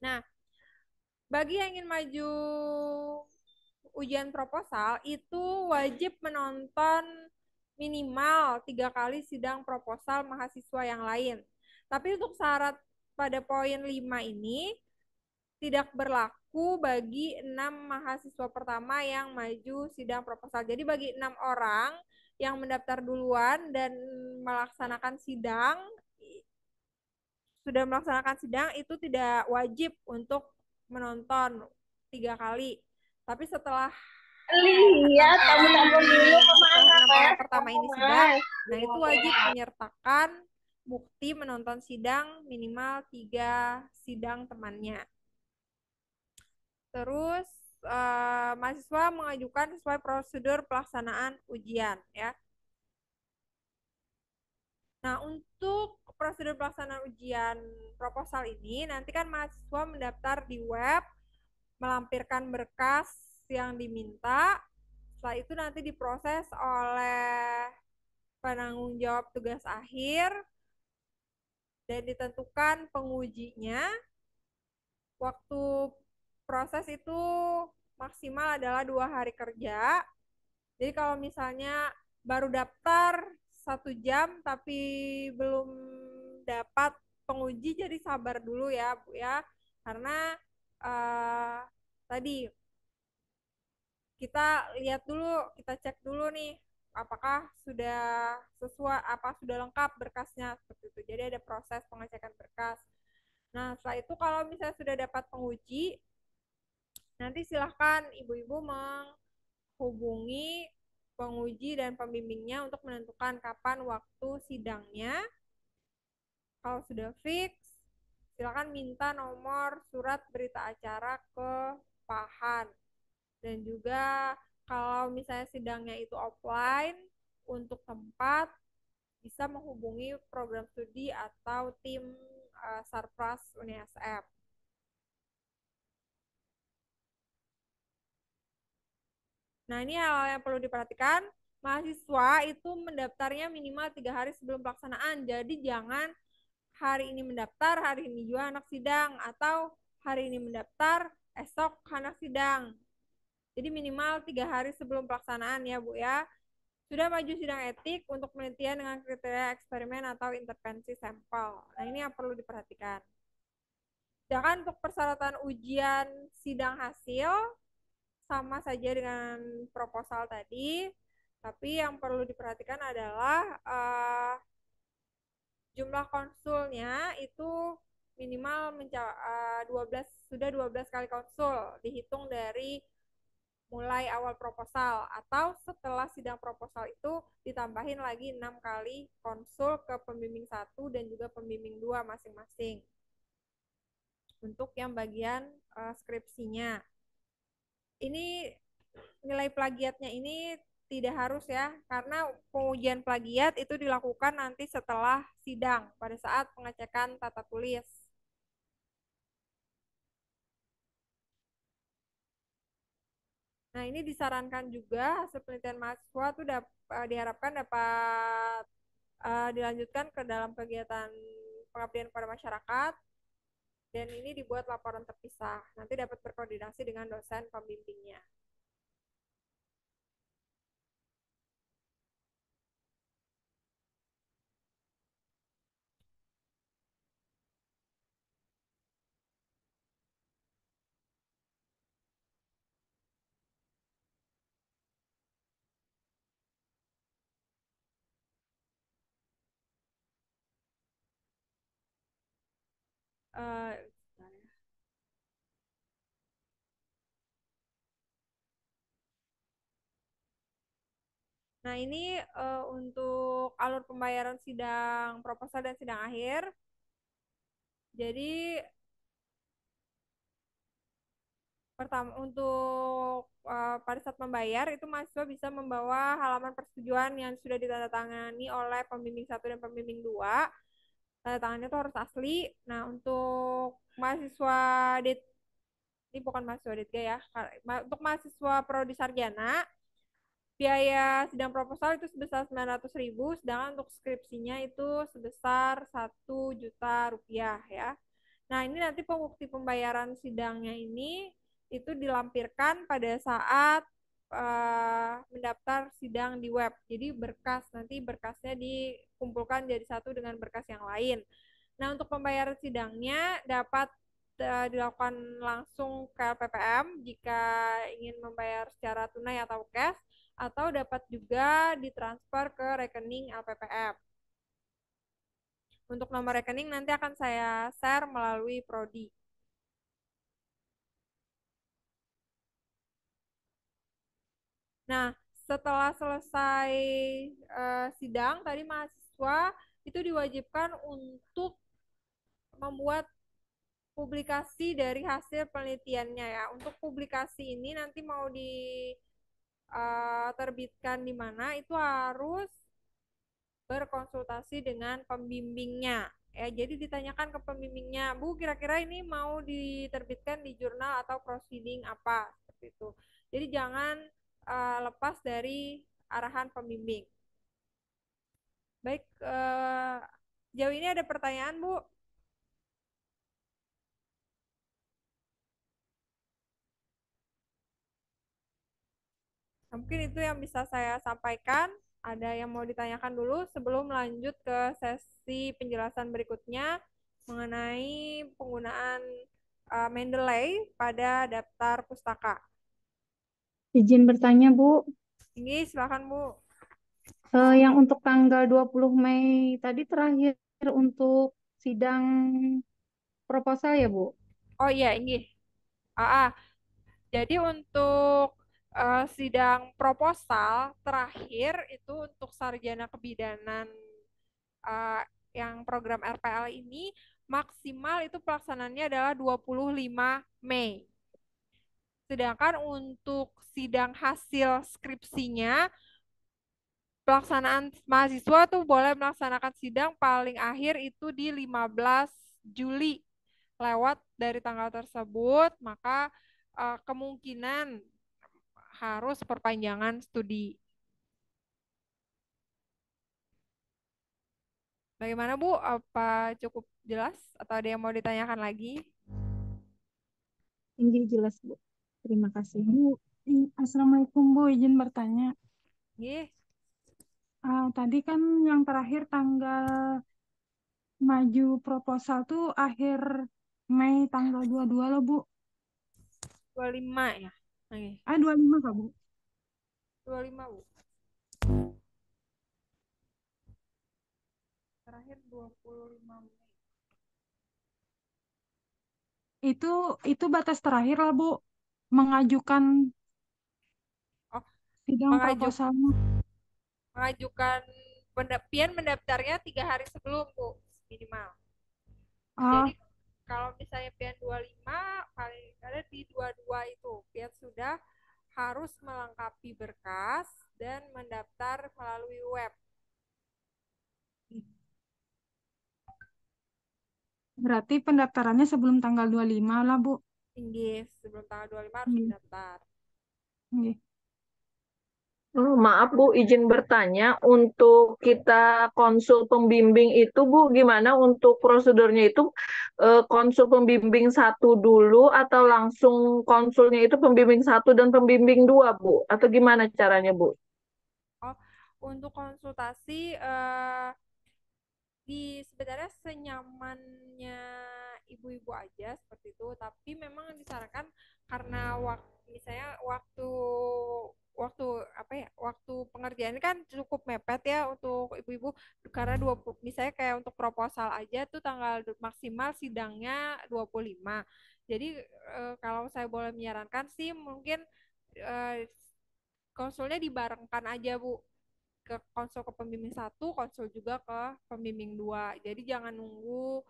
[SPEAKER 1] Nah, bagi yang ingin maju ujian proposal itu wajib menonton minimal 3 kali sidang proposal mahasiswa yang lain. Tapi untuk syarat pada poin 5 ini tidak berlaku bagi 6 mahasiswa pertama yang maju sidang proposal. Jadi bagi 6 orang yang mendaftar duluan dan melaksanakan sidang, sudah melaksanakan sidang itu tidak wajib untuk menonton 3 kali. Tapi setelah
[SPEAKER 7] Lihat kamu dulu kemana,
[SPEAKER 1] 6 orang
[SPEAKER 7] Mas?
[SPEAKER 1] pertama ini sidang, nah itu wajib menyertakan bukti menonton sidang minimal 3 sidang temannya. Terus mahasiswa mengajukan sesuai prosedur pelaksanaan ujian ya. Nah, untuk prosedur pelaksanaan ujian proposal ini nanti kan mahasiswa mendaftar di web, melampirkan berkas yang diminta. Setelah itu nanti diproses oleh penanggung jawab tugas akhir dan ditentukan pengujinya. Waktu proses itu maksimal adalah 2 hari kerja. Jadi kalau misalnya baru daftar 1 jam tapi belum dapat penguji, jadi sabar dulu ya Bu ya. Karena tadi kita lihat dulu, kita cek dulu nih apakah sudah sesuai, sudah lengkap berkasnya seperti itu. Jadi ada proses pengecekan berkas. Nah, setelah itu kalau misalnya sudah dapat penguji, nanti silahkan ibu-ibu menghubungi penguji dan pembimbingnya untuk menentukan kapan waktu sidangnya. Kalau sudah fix, silahkan minta nomor surat berita acara ke Pahan. Dan juga kalau misalnya sidangnya itu offline, untuk tempat bisa menghubungi program studi atau tim Sarpras UniSF. Nah, ini hal yang perlu diperhatikan. Mahasiswa itu mendaftarnya minimal 3 hari sebelum pelaksanaan. Jadi jangan hari ini mendaftar, hari ini juga anak sidang, atau hari ini mendaftar, esok anak sidang. Jadi minimal 3 hari sebelum pelaksanaan ya Bu ya. Sudah maju sidang etik untuk penelitian dengan kriteria eksperimen atau intervensi sampel. Nah, ini yang perlu diperhatikan. Sedangkan untuk persyaratan ujian sidang hasil sama saja dengan proposal tadi, tapi yang perlu diperhatikan adalah jumlah konsulnya itu minimal 12 kali konsul, dihitung dari mulai awal proposal, atau setelah sidang proposal itu ditambahin lagi 6 kali konsul ke pembimbing 1 dan juga pembimbing 2 masing-masing untuk yang bagian skripsinya. Ini nilai plagiatnya ini tidak harus ya, karena pengujian plagiat itu dilakukan nanti setelah sidang pada saat pengecekan tata tulis. Nah, ini disarankan juga hasil penelitian mahasiswa itu diharapkan dapat dilanjutkan ke dalam kegiatan pengabdian kepada masyarakat, dan ini dibuat laporan terpisah. Nanti dapat berkoordinasi dengan dosen pembimbingnya. Nah, ini untuk alur pembayaran sidang proposal dan sidang akhir. Jadi pertama, untuk pada saat membayar itu mahasiswa bisa membawa halaman persetujuan yang sudah ditandatangani oleh pembimbing 1 dan pembimbing 2. Tanda tangannya itu harus asli. Nah, untuk mahasiswa ini bukan mahasiswa D3 ya. Untuk mahasiswa prodi sarjana, biaya sidang proposal itu sebesar 900.000, sedangkan untuk skripsinya itu sebesar 1 juta rupiah ya. Nah, ini nanti pembukti pembayaran sidangnya ini itu dilampirkan pada saat mendaftar sidang di web. Jadi nanti berkasnya dikumpulkan jadi satu dengan berkas yang lain. Nah, untuk pembayaran sidangnya dapat dilakukan langsung ke LPPM jika ingin membayar secara tunai atau cash, atau dapat juga ditransfer ke rekening LPPM. Untuk nomor rekening nanti akan saya share melalui Prodi. Nah, setelah selesai sidang, tadi mahasiswa itu diwajibkan untuk membuat publikasi dari hasil penelitiannya ya. Untuk publikasi ini nanti mau diterbitkan di mana, itu harus berkonsultasi dengan pembimbingnya. Ya, jadi ditanyakan ke pembimbingnya, Bu, kira-kira ini mau diterbitkan di jurnal atau proceeding apa, seperti itu. Jadi jangan lepas dari arahan pembimbing. Baik, jauh ini ada pertanyaan, Bu? Mungkin itu yang bisa saya sampaikan. Ada yang mau ditanyakan dulu sebelum lanjut ke sesi penjelasan berikutnya mengenai penggunaan Mendeley pada daftar pustaka.
[SPEAKER 9] Izin bertanya, Bu.
[SPEAKER 1] Ini silakan, Bu.
[SPEAKER 9] Yang untuk tanggal 20 Mei tadi terakhir untuk sidang proposal ya, Bu?
[SPEAKER 1] Oh iya, ini. Jadi untuk sidang proposal terakhir itu untuk sarjana kebidanan yang program RPL ini maksimal itu pelaksanaannya adalah 25 Mei. Sedangkan untuk sidang hasil skripsinya, pelaksanaan mahasiswa tuh boleh melaksanakan sidang paling akhir itu di 15 Juli. Lewat dari tanggal tersebut, maka kemungkinan harus perpanjangan studi. Bagaimana, Bu? Apa cukup jelas atau ada yang mau ditanyakan lagi?
[SPEAKER 9] Ini jelas, Bu. Terima kasih.
[SPEAKER 6] Bu, Assalamualaikum Bu, izin bertanya.
[SPEAKER 1] Nggih.
[SPEAKER 6] Tadi kan yang terakhir tanggal maju proposal tuh akhir Mei tanggal 22 loh Bu.
[SPEAKER 1] 25 ya? Nggih.
[SPEAKER 6] 25 Kak Bu?
[SPEAKER 1] 25, Bu. Terakhir 25 Mei.
[SPEAKER 6] Itu batas terakhir lah Bu, mengajukan sidang proposalnya.
[SPEAKER 1] Mengajukan pian mendaftarnya 3 hari sebelum, Bu, minimal. Jadi kalau misalnya pian 25, paling ada di 22 itu, pian sudah harus melengkapi berkas dan mendaftar melalui web.
[SPEAKER 6] Berarti pendaftarannya sebelum tanggal 25 lah Bu.
[SPEAKER 1] Inggih, sebelum tanggal 25 harus mendaftar.
[SPEAKER 6] Inggih.
[SPEAKER 7] Maaf Bu, izin bertanya, untuk kita konsul pembimbing itu Bu, gimana untuk prosedurnya itu konsul pembimbing 1 dulu atau langsung konsulnya itu pembimbing 1 dan pembimbing 2 Bu? Atau gimana caranya Bu?
[SPEAKER 1] Oh, untuk konsultasi sebenarnya senyamannya ibu-ibu aja seperti itu, tapi memang disarankan karena misalnya waktu pengerjaan kan cukup mepet ya untuk ibu-ibu, karena misalnya kayak untuk proposal aja tuh tanggal maksimal sidangnya 25. Jadi kalau saya boleh menyarankan sih mungkin konsulnya dibarengkan aja, Bu, ke konsul ke pembimbing 1, konsul juga ke pembimbing 2. Jadi jangan nunggu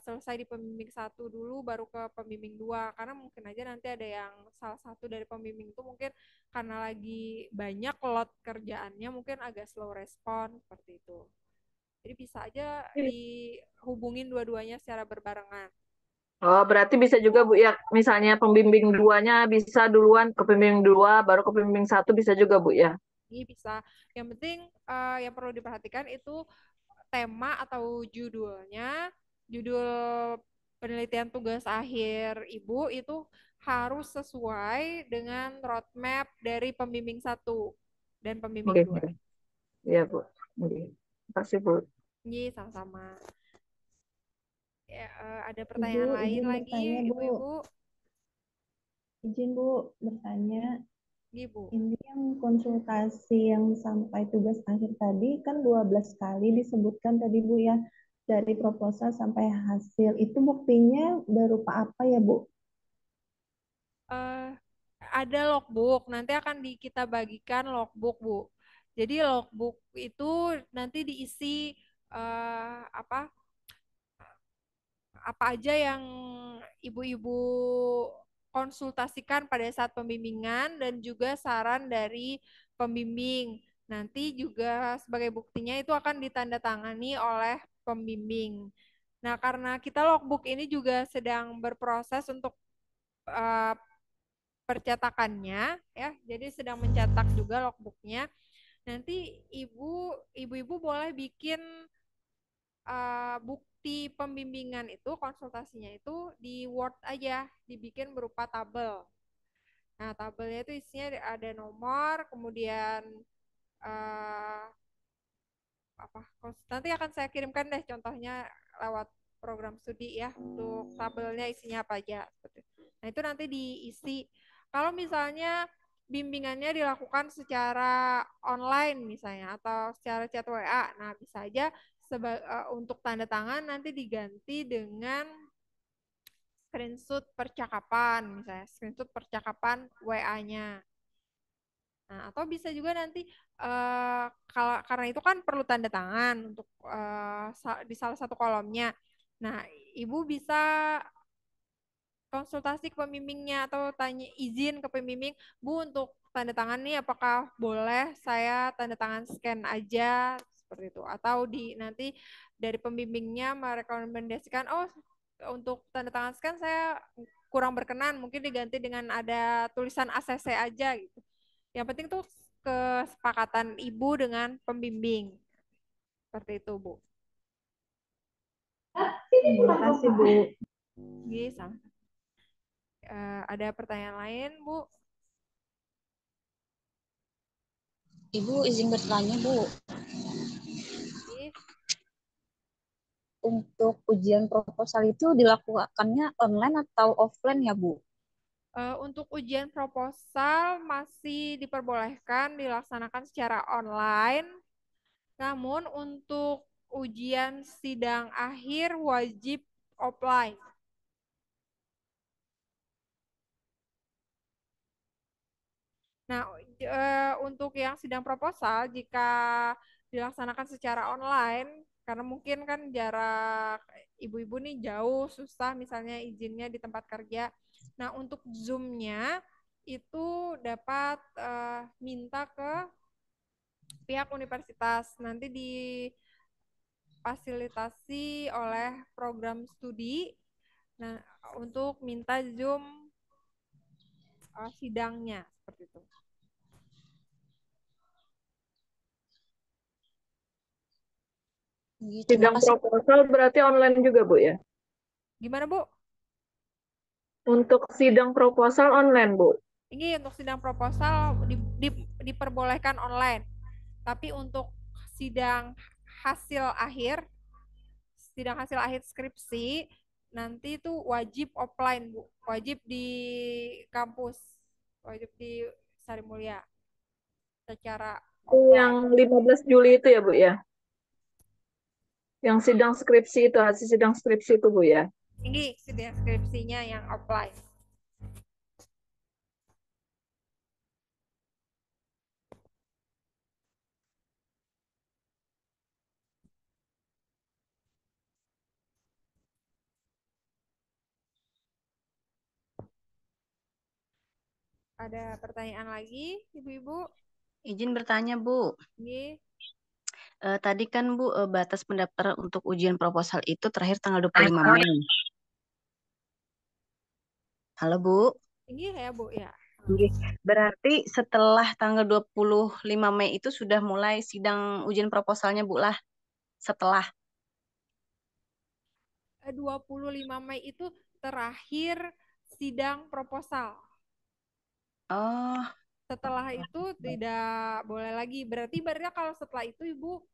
[SPEAKER 1] selesai di pembimbing 1 dulu baru ke pembimbing 2, karena mungkin aja nanti ada yang salah satu dari pembimbing itu mungkin karena lagi banyak load kerjaannya mungkin agak slow respon seperti itu. Jadi bisa aja dihubungin dua-duanya secara berbarengan.
[SPEAKER 7] Oh, berarti bisa juga Bu ya, misalnya pembimbing 2-nya bisa duluan ke pembimbing 2, baru ke pembimbing 1 bisa juga Bu ya?
[SPEAKER 1] Ini bisa. Yang penting yang perlu diperhatikan itu tema atau judul penelitian tugas akhir Ibu itu harus sesuai dengan roadmap dari pembimbing 1 dan pembimbing
[SPEAKER 7] Oke,
[SPEAKER 1] 2.
[SPEAKER 7] iya Bu. Oke. Terima kasih Bu.
[SPEAKER 1] Iya, sama-sama. Ya, ada
[SPEAKER 10] Ibu,
[SPEAKER 1] pertanyaan lain
[SPEAKER 10] izin
[SPEAKER 1] lagi,
[SPEAKER 10] bertanya, Bu.
[SPEAKER 1] Ibu-ibu?
[SPEAKER 10] Izin, Bu, bertanya.
[SPEAKER 1] Ibu.
[SPEAKER 10] Ini yang konsultasi yang sampai tugas akhir tadi kan 12 kali disebutkan tadi, Bu, ya. Dari proposal sampai hasil. Itu buktinya berupa apa ya, Bu?
[SPEAKER 1] Ada logbook, nanti akan kita bagikan logbook, Bu. Jadi logbook itu nanti diisi apa aja yang ibu-ibu konsultasikan pada saat pembimbingan dan juga saran dari pembimbing. Nanti juga sebagai buktinya itu akan ditandatangani oleh pembimbing. Nah, karena kita logbook ini juga sedang berproses untuk percetakannya, ya, jadi sedang mencetak juga logbooknya. Nanti ibu-ibu boleh bikin bukti pembimbingan itu, konsultasinya itu di Word aja, dibikin berupa tabel. Nah, tabelnya itu isinya ada nomor, kemudian nanti akan saya kirimkan deh contohnya lewat program studi ya, untuk tabelnya isinya apa aja. Nah, itu nanti diisi. Kalau misalnya bimbingannya dilakukan secara online misalnya atau secara chat WA, nah bisa aja untuk tanda tangan nanti diganti dengan screenshot percakapan, misalnya screenshot percakapan WA-nya. Nah, atau bisa juga nanti karena itu kan perlu tanda tangan untuk di salah satu kolomnya. Nah, ibu bisa konsultasi ke pembimbingnya atau tanya izin ke pembimbing, Bu, untuk tanda tangan nih apakah boleh saya tanda tangan scan aja seperti itu, atau nanti dari pembimbingnya merekomendasikan, oh untuk tanda tangan scan saya kurang berkenan, mungkin diganti dengan ada tulisan ACC aja gitu. Yang penting tuh kesepakatan ibu dengan pembimbing seperti itu, Bu.
[SPEAKER 10] Terima kasih, Bu.
[SPEAKER 1] Iya, sama. Ada pertanyaan lain, Bu?
[SPEAKER 8] Ibu izin bertanya, Bu. Untuk ujian proposal itu dilakukannya online atau offline ya, Bu?
[SPEAKER 1] Untuk ujian proposal masih diperbolehkan dilaksanakan secara online, namun untuk ujian sidang akhir wajib offline. Nah, untuk yang sidang proposal jika dilaksanakan secara online, karena mungkin kan jarak ibu-ibu nih jauh, susah misalnya izinnya di tempat kerja. Nah, untuk Zoom-nya itu dapat minta ke pihak universitas, nanti difasilitasi oleh program studi. Nah, untuk minta Zoom sidangnya seperti itu.
[SPEAKER 7] Sidang proposal berarti online juga, Bu, ya?
[SPEAKER 1] Gimana, Bu?
[SPEAKER 7] Untuk sidang proposal online, Bu?
[SPEAKER 1] Ini untuk sidang proposal diperbolehkan online. Tapi untuk sidang hasil akhir skripsi, nanti itu wajib offline, Bu. Wajib di kampus. Wajib di Sari Mulia. Secara
[SPEAKER 7] yang 15 Juli itu ya, Bu, ya? Yang sidang skripsi itu, hasil sidang skripsi itu, Bu, ya?
[SPEAKER 1] Ini sidang skripsinya yang offline. Ada pertanyaan lagi, Ibu-ibu?
[SPEAKER 11] Izin bertanya, Bu.
[SPEAKER 1] Iya.
[SPEAKER 11] Tadi kan, Bu, batas pendaftaran untuk ujian proposal itu terakhir tanggal 25 Mei. Halo, Bu.
[SPEAKER 1] Iya ya, Bu, ya.
[SPEAKER 11] Berarti setelah tanggal 25 Mei itu sudah mulai sidang ujian proposalnya, Bu, lah. Setelah.
[SPEAKER 1] 25 Mei itu terakhir sidang proposal.
[SPEAKER 11] Oh,
[SPEAKER 1] Setelah itu tidak boleh lagi. Berarti kalau setelah itu Ibu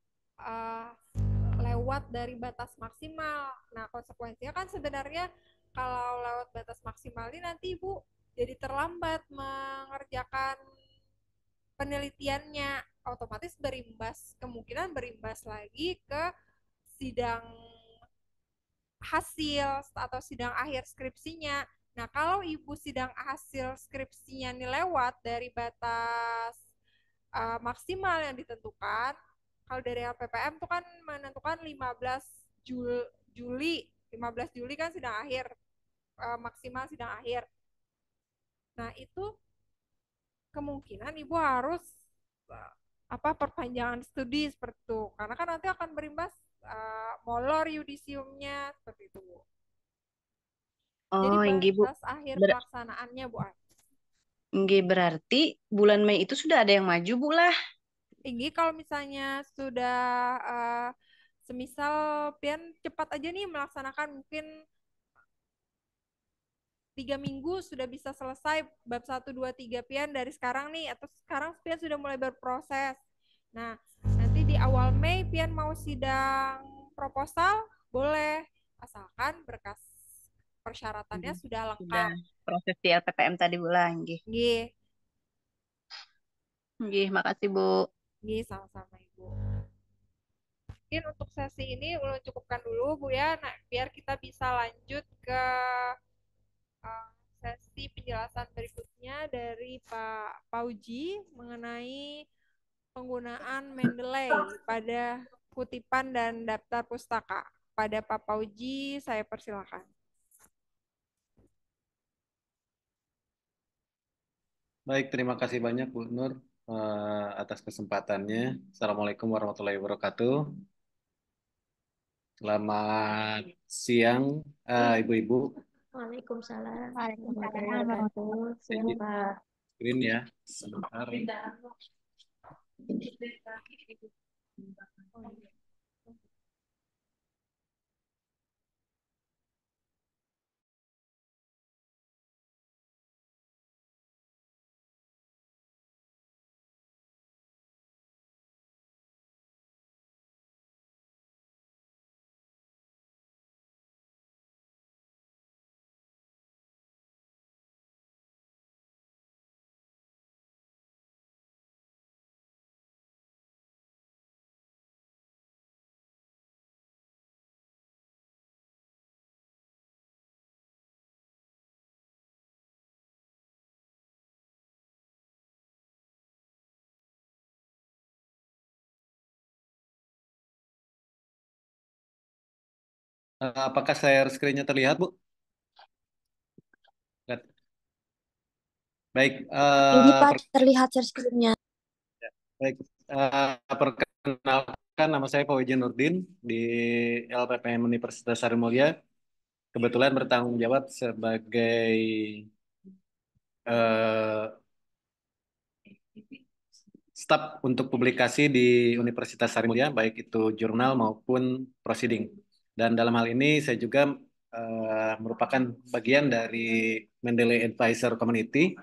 [SPEAKER 1] lewat dari batas maksimal. Nah, konsekuensinya kan sebenarnya kalau lewat batas maksimal ini nanti Ibu jadi terlambat mengerjakan penelitiannya, otomatis kemungkinan berimbas lagi ke sidang hasil atau sidang akhir skripsinya. Nah, kalau Ibu sidang hasil skripsinya ini lewat dari batas maksimal yang ditentukan, kalau dari LPPM itu kan menentukan 15 Juli, 15 Juli kan sidang akhir, maksimal sidang akhir. Nah, itu kemungkinan Ibu harus perpanjangan studi seperti itu, karena kan nanti akan berimbas molor yudisiumnya seperti itu, Bu. Jadi
[SPEAKER 11] inggih, Bu.
[SPEAKER 1] batas akhir pelaksanaannya, Bu.
[SPEAKER 11] Inggih, berarti bulan Mei itu sudah ada yang maju, Bu lah.
[SPEAKER 1] Inggih, kalau misalnya sudah semisal pian cepat aja nih melaksanakan, mungkin 3 minggu sudah bisa selesai bab 1, 2, 3 pian dari sekarang nih, atau sekarang pian sudah mulai berproses. Nah, nanti di awal Mei pian mau sidang proposal, boleh, asalkan berkas persyaratannya sudah lengkap.
[SPEAKER 11] Proses di LPPM tadi, Bu lah, inggih.
[SPEAKER 1] Inggih.
[SPEAKER 11] Inggih, makasih, Bu.
[SPEAKER 1] Inggih, sama-sama, Ibu. Mungkin untuk sesi ini ulun cukupkan dulu, Bu ya. Nah, biar kita bisa lanjut ke sesi penjelasan berikutnya dari Pak Pauji mengenai penggunaan Mendeley pada kutipan dan daftar pustaka. Pada Pak Pauji, saya persilakan.
[SPEAKER 4] Baik, terima kasih banyak Bu Nur atas kesempatannya. Assalamualaikum warahmatullahi wabarakatuh. Selamat siang, Ibu-ibu.
[SPEAKER 12] Waalaikumsalam warahmatullahi wabarakatuh. Siang, Pak.
[SPEAKER 4] Screen ya, sebentar. Apakah share screen-nya terlihat, Bu? Baik.
[SPEAKER 12] Ini Pak, terlihat share screen-nya.
[SPEAKER 4] Baik. Perkenalkan, nama saya Fauzi Nurdin di LPPM Universitas Sarimulya. Kebetulan bertanggung jawab sebagai staf untuk publikasi di Universitas Sarimulya, baik itu jurnal maupun proceeding. Dan dalam hal ini saya juga merupakan bagian dari Mendeley Advisor Community,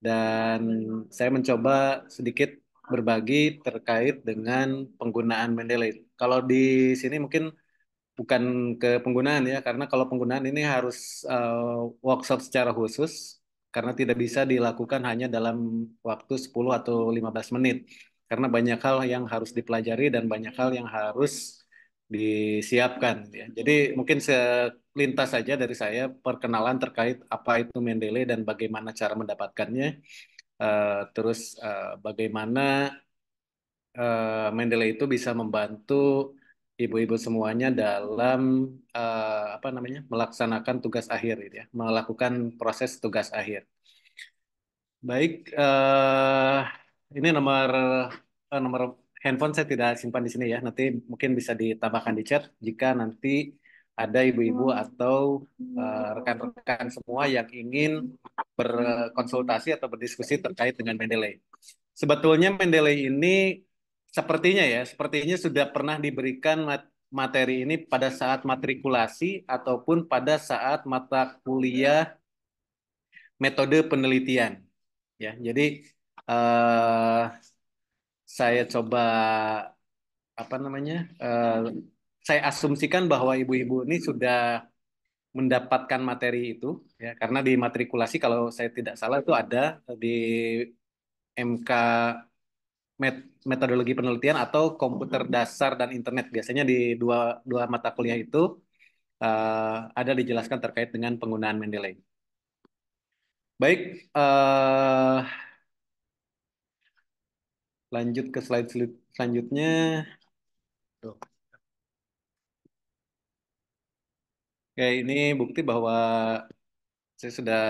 [SPEAKER 4] dan saya mencoba sedikit berbagi terkait dengan penggunaan Mendeley. Kalau di sini mungkin bukan ke penggunaan ya, karena kalau penggunaan ini harus workshop secara khusus, karena tidak bisa dilakukan hanya dalam waktu 10 atau 15 menit. Karena banyak hal yang harus dipelajari dan banyak hal yang harus disiapkan. Ya. Jadi mungkin selintas saja dari saya perkenalan terkait apa itu Mendeley dan bagaimana cara mendapatkannya. Terus bagaimana Mendeley itu bisa membantu ibu-ibu semuanya dalam melaksanakan tugas akhir, gitu ya, melakukan proses tugas akhir. Baik, ini nomor handphone saya tidak simpan di sini ya. Nanti mungkin bisa ditambahkan di chat jika nanti ada ibu-ibu atau rekan-rekan semua yang ingin berkonsultasi atau berdiskusi terkait dengan Mendeley. Sebetulnya Mendeley ini sepertinya sudah pernah diberikan materi ini pada saat matrikulasi ataupun pada saat mata kuliah metode penelitian. Ya, jadi eh, saya coba apa namanya? Saya asumsikan bahwa ibu-ibu ini sudah mendapatkan materi itu, ya, karena di matrikulasi kalau saya tidak salah itu ada di MK metodologi penelitian atau komputer dasar dan internet. Biasanya di dua dua mata kuliah itu ada dijelaskan terkait dengan penggunaan Mendeley. Baik, lanjut ke slide selanjutnya. Tuh. Oke, ini bukti bahwa saya sudah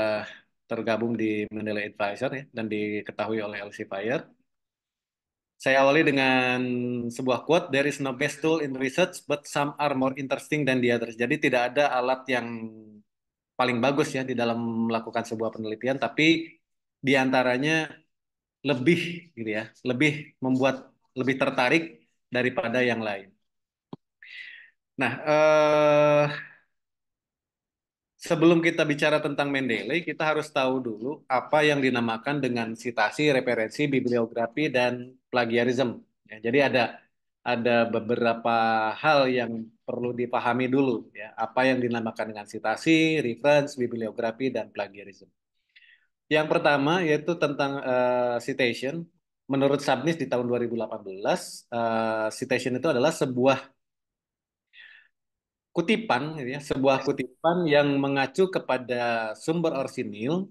[SPEAKER 4] tergabung di Mendeley Advisor ya, dan diketahui oleh Elsevier. Saya awali dengan sebuah quote, "There is no best tool in research, but some are more interesting than the others." Jadi tidak ada alat yang paling bagus ya di dalam melakukan sebuah penelitian, tapi di antaranya lebih gitu ya, lebih membuat lebih tertarik daripada yang lain. Nah, sebelum kita bicara tentang Mendeley, kita harus tahu dulu apa yang dinamakan dengan citasi, referensi, bibliografi, dan plagiarism. Ya, jadi ada beberapa hal yang perlu dipahami dulu ya, apa yang dinamakan dengan citasi, reference, bibliografi, dan plagiarism. Yang pertama yaitu tentang citation. Menurut Subnis di tahun 2018, citation itu adalah sebuah kutipan, gitu ya, sebuah kutipan yang mengacu kepada sumber orsinil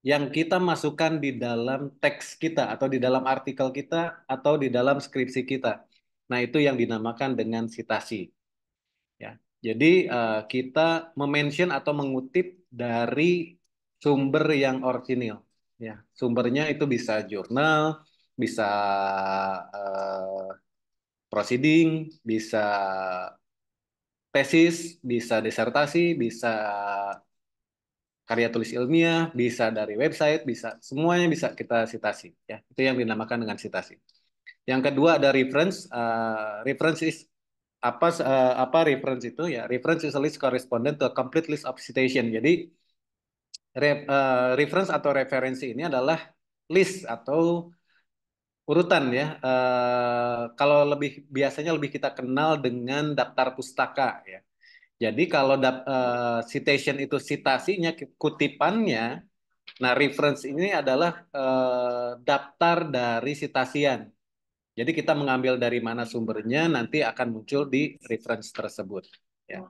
[SPEAKER 4] yang kita masukkan di dalam teks kita atau di dalam artikel kita atau di dalam skripsi kita. Nah, itu yang dinamakan dengan citasi. Ya, jadi kita memention atau mengutip dari sumber yang orsinil. Ya, sumbernya itu bisa jurnal, bisa eh, proceeding, bisa tesis, bisa disertasi, bisa karya tulis ilmiah, bisa dari website, bisa semuanya bisa kita citasi. Ya, itu yang dinamakan dengan citasi. Yang kedua ada reference. Reference is apa reference itu ya? Reference is a list correspondent to a complete list of citation. Jadi reference atau referensi ini adalah list atau urutan ya. Kalau biasanya lebih kita kenal dengan daftar pustaka ya. Jadi kalau citation itu citasinya, kutipannya, nah reference ini adalah daftar dari citasian. Jadi kita mengambil dari mana sumbernya, nanti akan muncul di reference tersebut. Ya.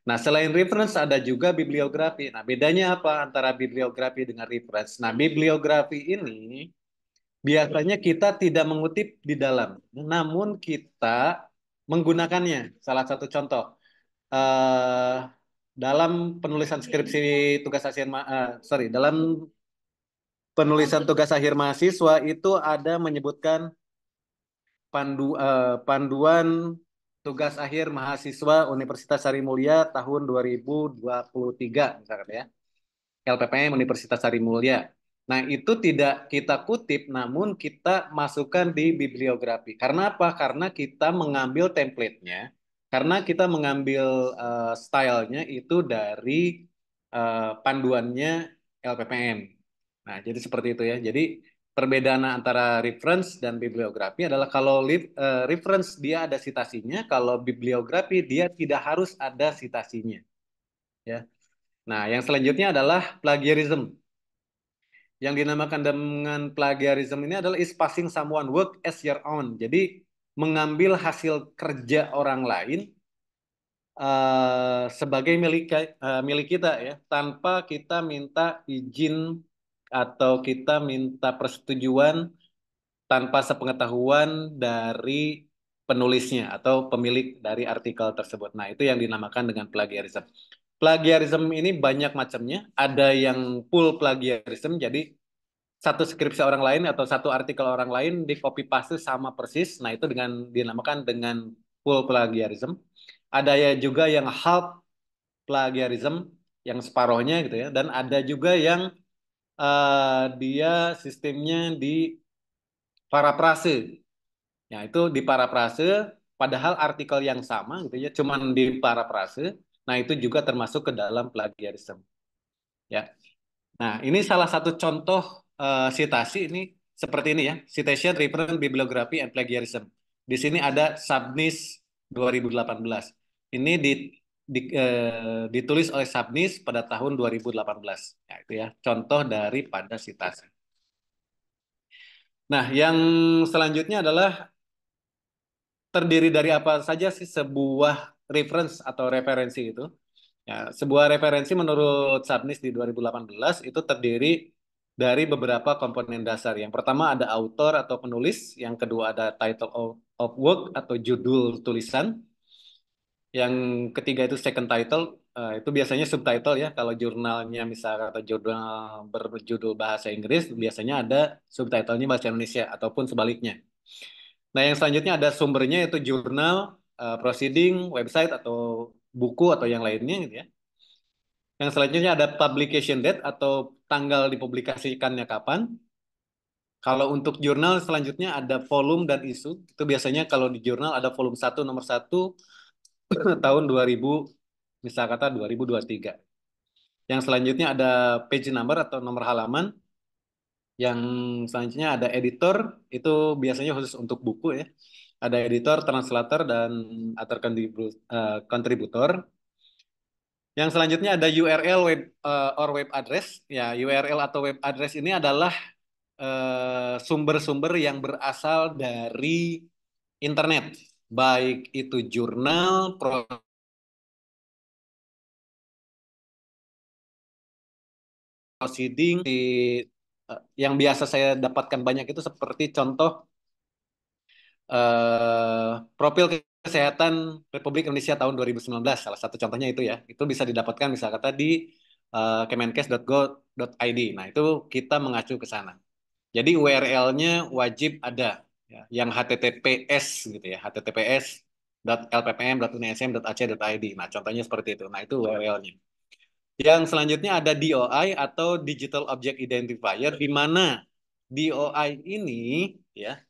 [SPEAKER 4] Nah, selain reference ada juga bibliografi. Nah, bedanya apa antara bibliografi dengan reference? Nah, bibliografi ini biasanya kita tidak mengutip di dalam, namun kita menggunakannya. Salah satu contoh, eh, dalam penulisan skripsi tugas akhir, dalam penulisan tugas akhir mahasiswa itu ada menyebutkan panduan tugas akhir mahasiswa Universitas Sarimulya tahun 2023 misalkan ya. LPPM Universitas Sarimulya. Nah, itu tidak kita kutip namun kita masukkan di bibliografi. Karena apa? Karena kita mengambil template-nya, karena kita mengambil stylenya itu dari panduannya LPPM. Nah, jadi seperti itu ya. Jadi perbedaan antara reference dan bibliografi adalah kalau reference dia ada citasinya, kalau bibliografi dia tidak harus ada citasinya. Ya. Nah, yang selanjutnya adalah plagiarism. Yang dinamakan dengan plagiarism ini adalah is passing someone work as your own. Jadi mengambil hasil kerja orang lain sebagai milik kita ya, tanpa kita minta izin atau kita minta persetujuan tanpa sepengetahuan dari penulisnya atau pemilik dari artikel tersebut. Nah, itu yang dinamakan dengan plagiarism. Plagiarism ini banyak macamnya. Ada yang full plagiarism, jadi satu skripsi orang lain atau satu artikel orang lain di copy paste sama persis. Nah, itu dinamakan dengan full plagiarism. Ada ya juga yang half plagiarism, yang separohnya gitu ya. Dan ada juga yang dia sistemnya di paraphrase. Ya, itu di paraphrase. padahal artikel yang sama gitu ya, cuman di parafrase. Nah, itu juga termasuk ke dalam plagiarism. Ya. Nah, ini salah satu contoh citasi ini seperti ini ya, citation, reference, bibliography, and plagiarism. Di sini ada Subnis 2018. Ini ditulis oleh Subnis pada tahun 2018. Ya, itu ya, contoh daripada citasi. Nah, yang selanjutnya adalah terdiri dari apa saja sih sebuah reference atau referensi itu? Ya, sebuah referensi menurut Subnis di 2018 itu terdiri dari beberapa komponen dasar. Yang pertama ada author atau penulis, yang kedua ada title of work atau judul tulisan, yang ketiga itu second title, itu biasanya subtitle ya. Kalau jurnalnya misalnya atau jurnal berjudul bahasa Inggris, biasanya ada subtitlenya bahasa Indonesia ataupun sebaliknya. Nah, yang selanjutnya ada sumbernya yaitu jurnal, proceeding, website atau buku atau yang lainnya gitu ya. Yang selanjutnya ada publication date atau tanggal dipublikasikannya kapan. Kalau untuk jurnal selanjutnya ada volume dan isu. Itu biasanya kalau di jurnal ada volume 1 nomor 1 tahun 2000, misal kata 2023. Yang selanjutnya ada page number atau nomor halaman. Yang selanjutnya ada editor, itu biasanya khusus untuk buku ya. Ada editor, translator, dan other contributor. Yang selanjutnya ada URL web or web address. Ya, URL atau web address ini adalah sumber-sumber yang berasal dari internet, baik itu jurnal, proceeding, yang biasa saya dapatkan banyak itu seperti contoh profil kesehatan Republik Indonesia tahun 2019, salah satu contohnya itu ya. Itu bisa didapatkan misal kata di kemenkes.go.id. Nah, itu kita mengacu ke sana. Jadi URL-nya wajib ada ya, yang HTTPS gitu ya, https://lppm.unsm.ac.id. Nah, contohnya seperti itu. Nah, itu URL-nya. Yang selanjutnya ada DOI atau Digital Object Identifier, di mana DOI ini ya,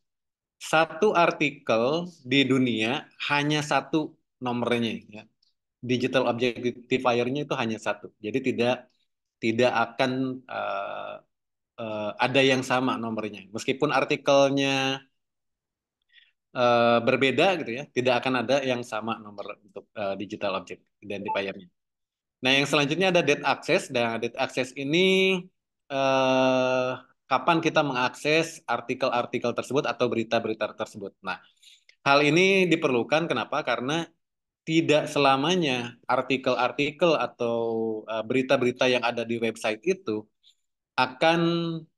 [SPEAKER 4] satu artikel di dunia hanya satu nomornya ya. Digital Object Identifier-nya itu hanya satu. Jadi tidak akan ada yang sama nomornya. Meskipun artikelnya berbeda gitu ya, tidak akan ada yang sama nomor untuk digital object identifier-nya. Nah, yang selanjutnya ada date access. Dan date access ini kapan kita mengakses artikel-artikel tersebut atau berita-berita tersebut. Nah, hal ini diperlukan kenapa? Karena tidak selamanya artikel-artikel atau berita-berita yang ada di website itu akan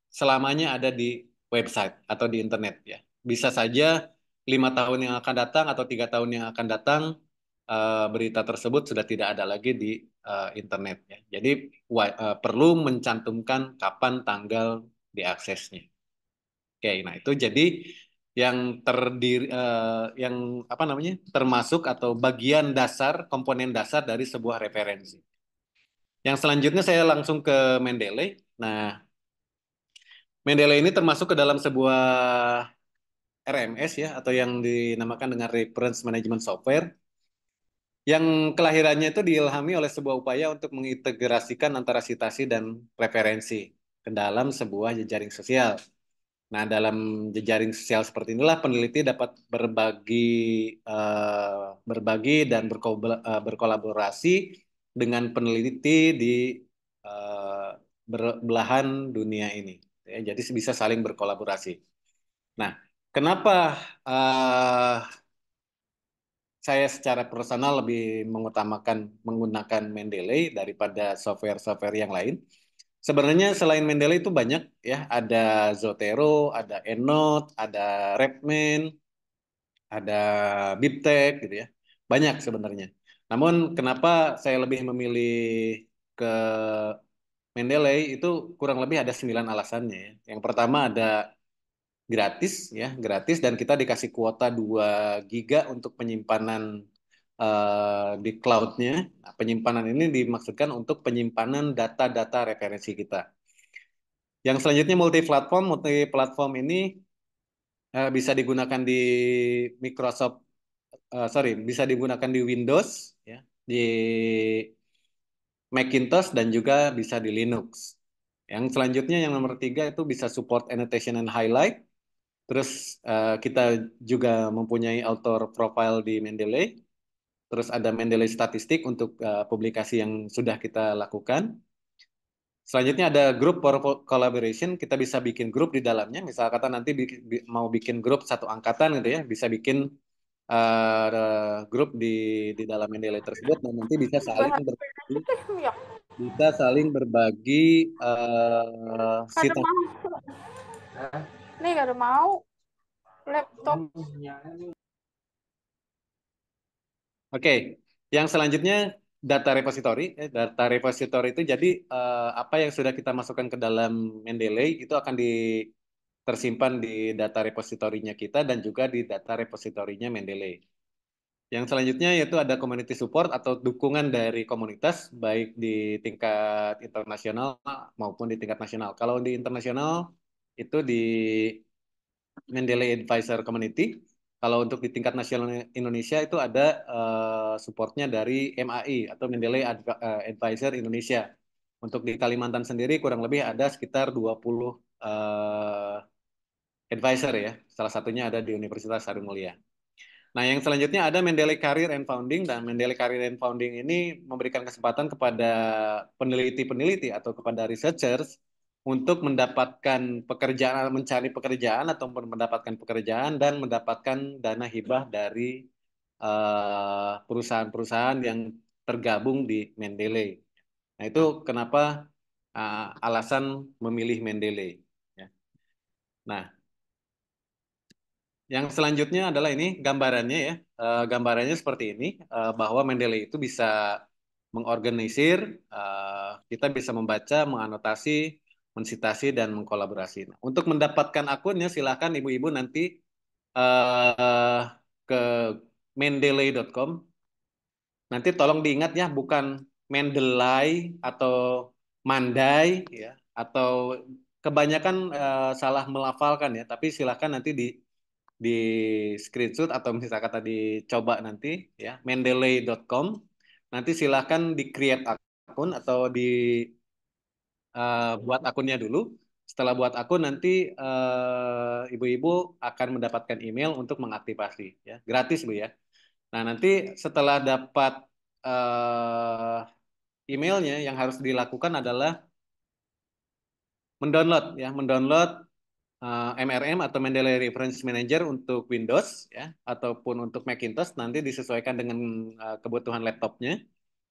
[SPEAKER 4] selamanya ada di website atau di internet ya. Bisa saja 5 tahun yang akan datang atau 3 tahun yang akan datang berita tersebut sudah tidak ada lagi di internet ya. Jadi perlu mencantumkan kapan tanggal diaksesnya. Oke, nah itu jadi yang terdiri yang apa namanya termasuk atau bagian dasar komponen dasar dari sebuah referensi. Yang selanjutnya saya langsung ke Mendeley. Nah, Mendeley ini termasuk ke dalam sebuah RMS ya, atau yang dinamakan dengan Reference Management Software, yang kelahirannya itu diilhami oleh sebuah upaya untuk mengintegrasikan antara citasi dan referensi ke dalam sebuah jejaring sosial. Nah, dalam jejaring sosial seperti inilah peneliti dapat berbagi dan berkolaborasi dengan peneliti di belahan dunia ini. Ya, jadi bisa saling berkolaborasi. Nah, kenapa saya secara personal lebih mengutamakan menggunakan Mendeley daripada software-software yang lain? Sebenarnya selain Mendeley itu banyak ya, ada Zotero, ada EndNote, ada Repman, ada BibTeX gitu ya. Banyak sebenarnya. Namun kenapa saya lebih memilih ke Mendeley itu kurang lebih ada 9 alasannya ya. Yang pertama ada gratis ya, gratis dan kita dikasih kuota 2 giga untuk penyimpanan di cloud-nya. Nah, penyimpanan ini dimaksudkan untuk penyimpanan data-data referensi kita. Yang selanjutnya multi-platform. Multi-platform ini bisa digunakan di Microsoft bisa digunakan di Windows, ya, di Macintosh dan juga bisa di Linux. Yang selanjutnya yang nomor 3 itu bisa support annotation and highlight. Terus kita juga mempunyai author profile di Mendeley. Terus ada Mendeley statistik untuk publikasi yang sudah kita lakukan. Selanjutnya ada group for collaboration. Kita bisa bikin grup di dalamnya. Misal kata nanti mau bikin grup satu angkatan gitu ya, bisa bikin grup di dalam Mendeley tersebut. Dan nanti bisa saling berbagi sheet.
[SPEAKER 1] Kada mau. Nih kada mau laptop.
[SPEAKER 4] Oke, yang selanjutnya data repository. Data repository itu jadi apa yang sudah kita masukkan ke dalam Mendeley itu akan tersimpan di data repositorinya kita dan juga di data repositorinya Mendeley. Yang selanjutnya yaitu ada community support atau dukungan dari komunitas baik di tingkat internasional maupun di tingkat nasional. Kalau di internasional itu di Mendeley Advisor Community. Kalau untuk di tingkat nasional Indonesia itu ada supportnya dari MAI atau Mendeley Advisor Indonesia. Untuk di Kalimantan sendiri kurang lebih ada sekitar 20 advisor ya. Salah satunya ada di Universitas Sarimulya. Nah, yang selanjutnya ada Mendeley Career and Founding, dan Mendeley Career and Founding ini memberikan kesempatan kepada peneliti-peneliti atau kepada researchers untuk mendapatkan pekerjaan, mencari pekerjaan atau mendapatkan pekerjaan dan mendapatkan dana hibah dari perusahaan-perusahaan yang tergabung di Mendeley. Nah, itu kenapa alasan memilih Mendeley. Ya. Nah, yang selanjutnya adalah ini gambarannya ya. Gambarannya seperti ini, bahwa Mendeley itu bisa mengorganisir, kita bisa membaca, menganotasi, mensitasi, dan mengkolaborasi. Nah, untuk mendapatkan akunnya silakan ibu-ibu nanti ke mendeley.com. Nanti tolong diingat ya, bukan Mendeley atau Mandai ya, atau kebanyakan salah melafalkan ya, tapi silakan nanti di screenshot atau misalnya kata dicoba nanti ya, mendeley.com. Nanti silakan di create akun atau di buat akunnya dulu. Setelah buat akun nanti ibu-ibu akan mendapatkan email untuk mengaktifasi ya, gratis Bu ya. Nah, nanti setelah dapat emailnya yang harus dilakukan adalah mendownload ya, mendownload MRM atau Mendeley Reference Manager untuk Windows ya, ataupun untuk Macintosh nanti disesuaikan dengan kebutuhan laptopnya.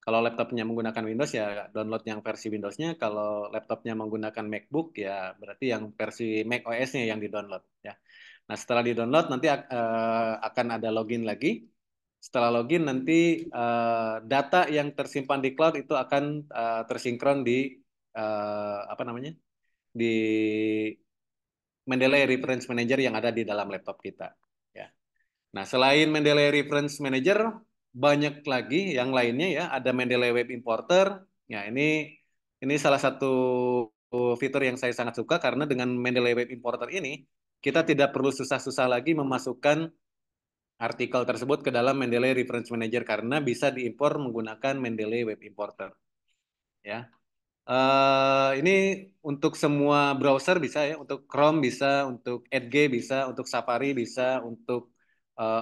[SPEAKER 4] Kalau laptopnya menggunakan Windows ya download yang versi Windows-nya. Kalau laptopnya menggunakan MacBook ya berarti yang versi Mac OS-nya yang di-download ya. Nah, setelah di-download nanti akan ada login lagi. Setelah login nanti data yang tersimpan di cloud itu akan tersinkron di apa namanya? Di Mendeley Reference Manager yang ada di dalam laptop kita. Ya. Nah, selain Mendeley Reference Manager, banyak lagi yang lainnya ya. Ada Mendeley Web Importer. Ya, ini salah satu fitur yang saya sangat suka karena dengan Mendeley Web Importer ini kita tidak perlu susah-susah lagi memasukkan artikel tersebut ke dalam Mendeley Reference Manager karena bisa diimpor menggunakan Mendeley Web Importer. Ya. Ini untuk semua browser bisa ya, untuk Chrome bisa, untuk Edge bisa, untuk Safari bisa, untuk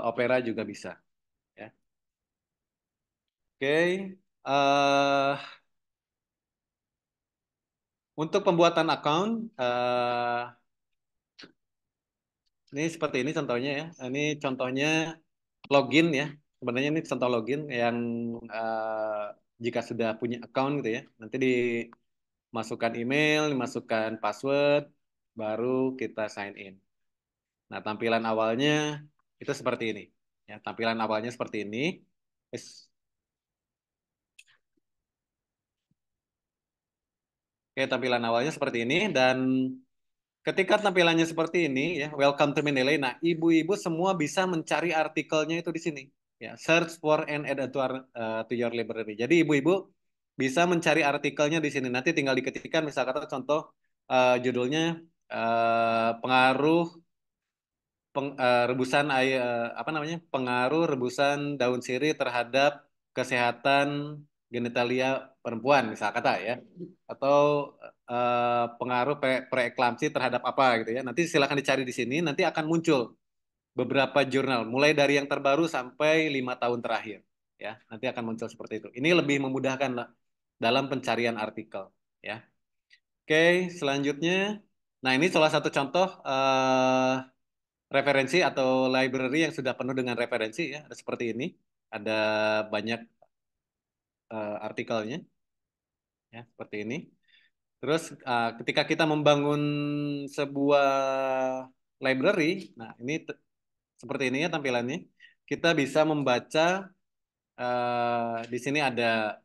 [SPEAKER 4] Opera juga bisa. Ya. Oke, untuk pembuatan account, ini seperti ini contohnya ya. Ini contohnya login ya. Sebenarnya ini contoh login yang jika sudah punya account gitu ya, nanti dimasukkan email, dimasukkan password, baru kita sign in. Nah, tampilan awalnya itu seperti ini. Ya, tampilan awalnya seperti ini. Oke, tampilan awalnya seperti ini dan ketika tampilannya seperti ini ya, welcome to Mendeley. Nah, ibu-ibu semua bisa mencari artikelnya itu di sini. Ya, search for and add to your library. Jadi ibu-ibu bisa mencari artikelnya di sini. Nanti tinggal diketikkan misalkan contoh judulnya pengaruh rebusan air apa namanya pengaruh rebusan daun sirih terhadap kesehatan genitalia perempuan misal kata ya atau pengaruh preeklamsi terhadap apa gitu ya. Nanti silakan dicari di sini, nanti akan muncul beberapa jurnal mulai dari yang terbaru sampai 5 tahun terakhir ya. Nanti akan muncul seperti itu. Ini lebih memudahkan lah dalam pencarian artikel ya. Oke, selanjutnya, nah ini salah satu contoh referensi atau library yang sudah penuh dengan referensi ya. Ada seperti ini, ada banyak artikelnya ya, seperti ini. Terus ketika kita membangun sebuah library, nah ini seperti ini ya tampilannya. Kita bisa membaca di sini ada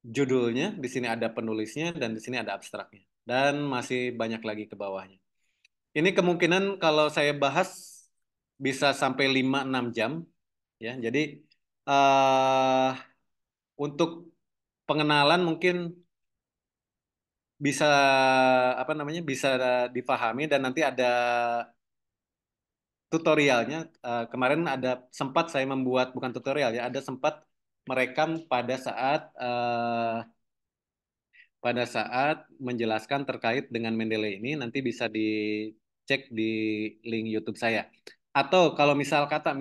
[SPEAKER 4] judulnya, di sini ada penulisnya, dan di sini ada abstraknya. Dan masih banyak lagi ke bawahnya. Ini kemungkinan kalau saya bahas bisa sampai 5-6 jam. Ya, jadi eh untuk pengenalan mungkin bisa apa namanya bisa dipahami dan nanti ada tutorialnya. Kemarin ada sempat saya membuat bukan tutorial ya, ada sempat merekam pada saat menjelaskan terkait dengan Mendeley ini nanti bisa dicek di link YouTube saya. Atau kalau misal kata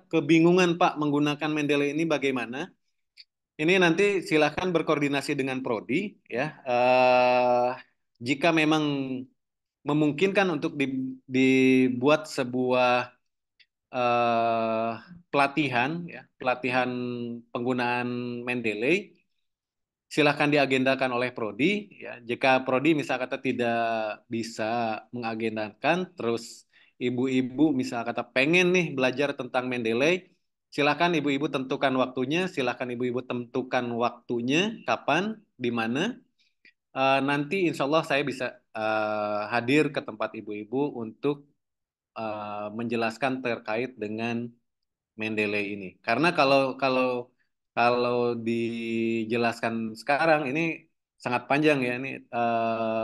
[SPEAKER 4] kebingungan Pak menggunakan Mendeley ini bagaimana? Ini nanti silakan berkoordinasi dengan prodi ya. Jika memang memungkinkan untuk dibuat sebuah pelatihan ya, pelatihan penggunaan Mendeley silahkan diagendakan oleh prodi ya. Jika prodi misal kata tidak bisa mengagendakan, terus ibu-ibu misal kata pengen nih belajar tentang Mendeley, silahkan ibu-ibu tentukan waktunya, silahkan ibu-ibu tentukan waktunya kapan, di mana. Nanti insya Allah saya bisa hadir ke tempat ibu-ibu untuk menjelaskan terkait dengan Mendeley ini. Karena kalau kalau kalau dijelaskan sekarang ini sangat panjang ya. Ini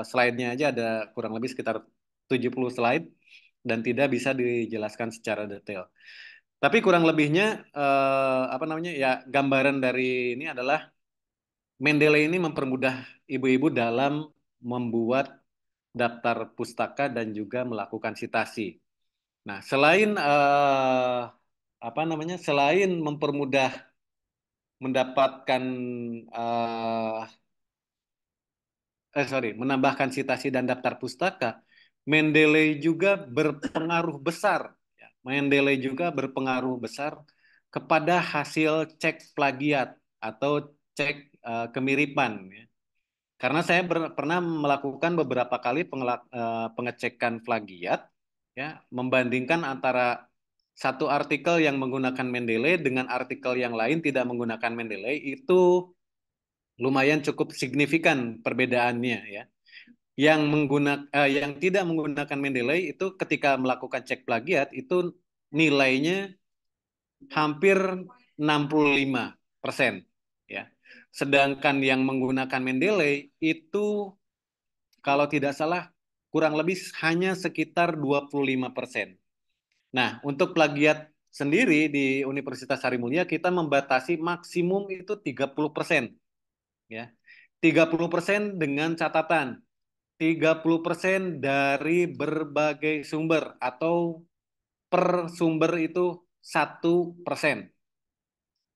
[SPEAKER 4] slide-nya aja ada kurang lebih sekitar 70 slide dan tidak bisa dijelaskan secara detail. Tapi kurang lebihnya apa namanya ya gambaran dari ini adalah Mendeley ini mempermudah ibu-ibu dalam membuat daftar pustaka dan juga melakukan sitasi. Nah, selain apa namanya? Selain mempermudah mendapatkan menambahkan sitasi dan daftar pustaka, Mendeley juga berpengaruh besar. Ya, Mendeley juga berpengaruh besar kepada hasil cek plagiat atau cek kemiripan. Ya. Karena saya pernah melakukan beberapa kali pengecekan plagiat, ya, membandingkan antara satu artikel yang menggunakan Mendeley dengan artikel yang lain tidak menggunakan Mendeley itu lumayan cukup signifikan perbedaannya ya. Yang tidak menggunakan Mendeley itu ketika melakukan cek plagiat itu nilainya hampir 65% ya. Sedangkan yang menggunakan Mendeley itu kalau tidak salah kurang lebih hanya sekitar 25%. Nah, untuk plagiat sendiri di Universitas Harimulya kita membatasi maksimum itu 30%. Ya. 30% dengan catatan 30% dari berbagai sumber atau per sumber itu 1%.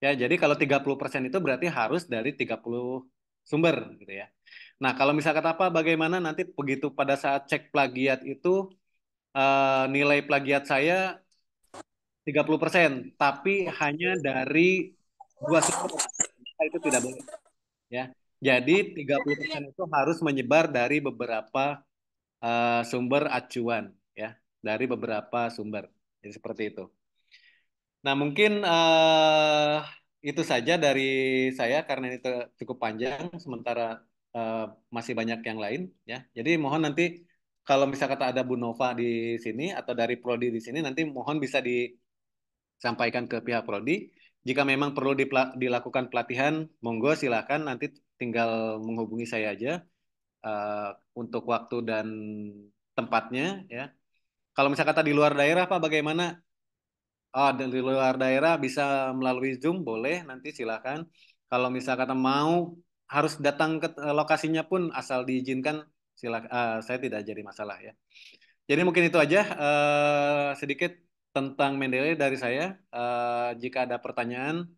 [SPEAKER 4] Ya, jadi kalau 30% itu berarti harus dari 30 sumber gitu ya. Nah, kalau misalkan apa bagaimana nanti begitu pada saat cek plagiat itu nilai plagiat saya 30%, tapi hanya dari 2 sumber. Itu tidak boleh ya. Jadi 30% itu harus menyebar dari beberapa sumber acuan ya, dari beberapa sumber. Jadi seperti itu. Nah, mungkin itu saja dari saya karena ini cukup panjang, sementara eh, masih banyak yang lain ya. Jadi mohon nanti kalau misalnya kata ada Bu Nova di sini atau dari Prodi di sini, nanti mohon bisa disampaikan ke pihak Prodi. Jika memang perlu dilakukan pelatihan, monggo silakan nanti tinggal menghubungi saya aja untuk waktu dan tempatnya ya. Kalau misalnya kata di luar daerah Pak bagaimana? Oh, di luar daerah bisa melalui Zoom boleh, nanti silakan. Kalau misalnya kata mau harus datang ke lokasinya pun asal diizinkan silakan. Saya tidak jadi masalah ya. Jadi mungkin itu aja sedikit tentang Mendeley dari saya. Jika ada pertanyaan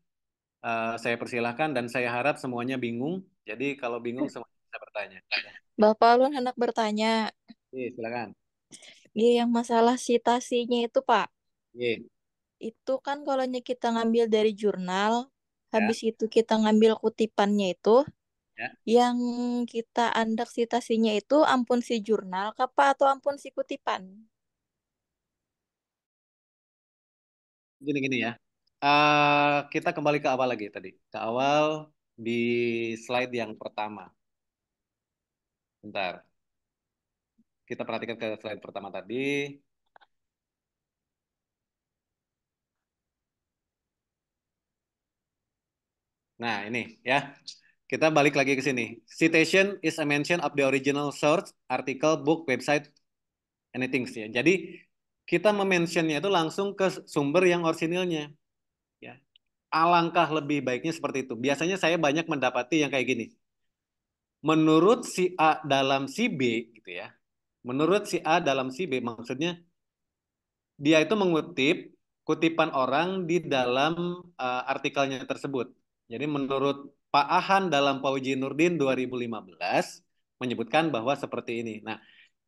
[SPEAKER 4] saya persilahkan dan saya harap semuanya bingung. Jadi kalau bingung semuanya bisa bertanya. Ya.
[SPEAKER 13] Bapak Alun hendak bertanya,
[SPEAKER 4] Silakan.
[SPEAKER 13] yang masalah citasinya itu Pak,
[SPEAKER 4] Ye.
[SPEAKER 13] itu kan kalau kita ngambil dari jurnal,
[SPEAKER 4] Ya.
[SPEAKER 13] habis itu kita ngambil kutipannya itu,
[SPEAKER 4] Ya.
[SPEAKER 13] yang kita andak citasinya itu ampun si jurnal kapa atau ampun si kutipan?
[SPEAKER 4] Gini-gini ya. Kita kembali ke awal lagi tadi. Ke awal di slide yang pertama. Bentar. Kita perhatikan ke slide pertama tadi. Nah, ini ya. Kita balik lagi ke sini. Citation is a mention of the original source, article, book, website, anything ya. Jadi kita mementionnya itu langsung ke sumber yang orisinilnya. Ya. Alangkah lebih baiknya seperti itu. Biasanya saya banyak mendapati yang kayak gini. Menurut si A dalam si B gitu ya. Menurut si A dalam si B maksudnya dia itu mengutip kutipan orang di dalam artikelnya tersebut. Jadi menurut Pak Ahan dalam Pauji Nurdin 2015 menyebutkan bahwa seperti ini. Nah,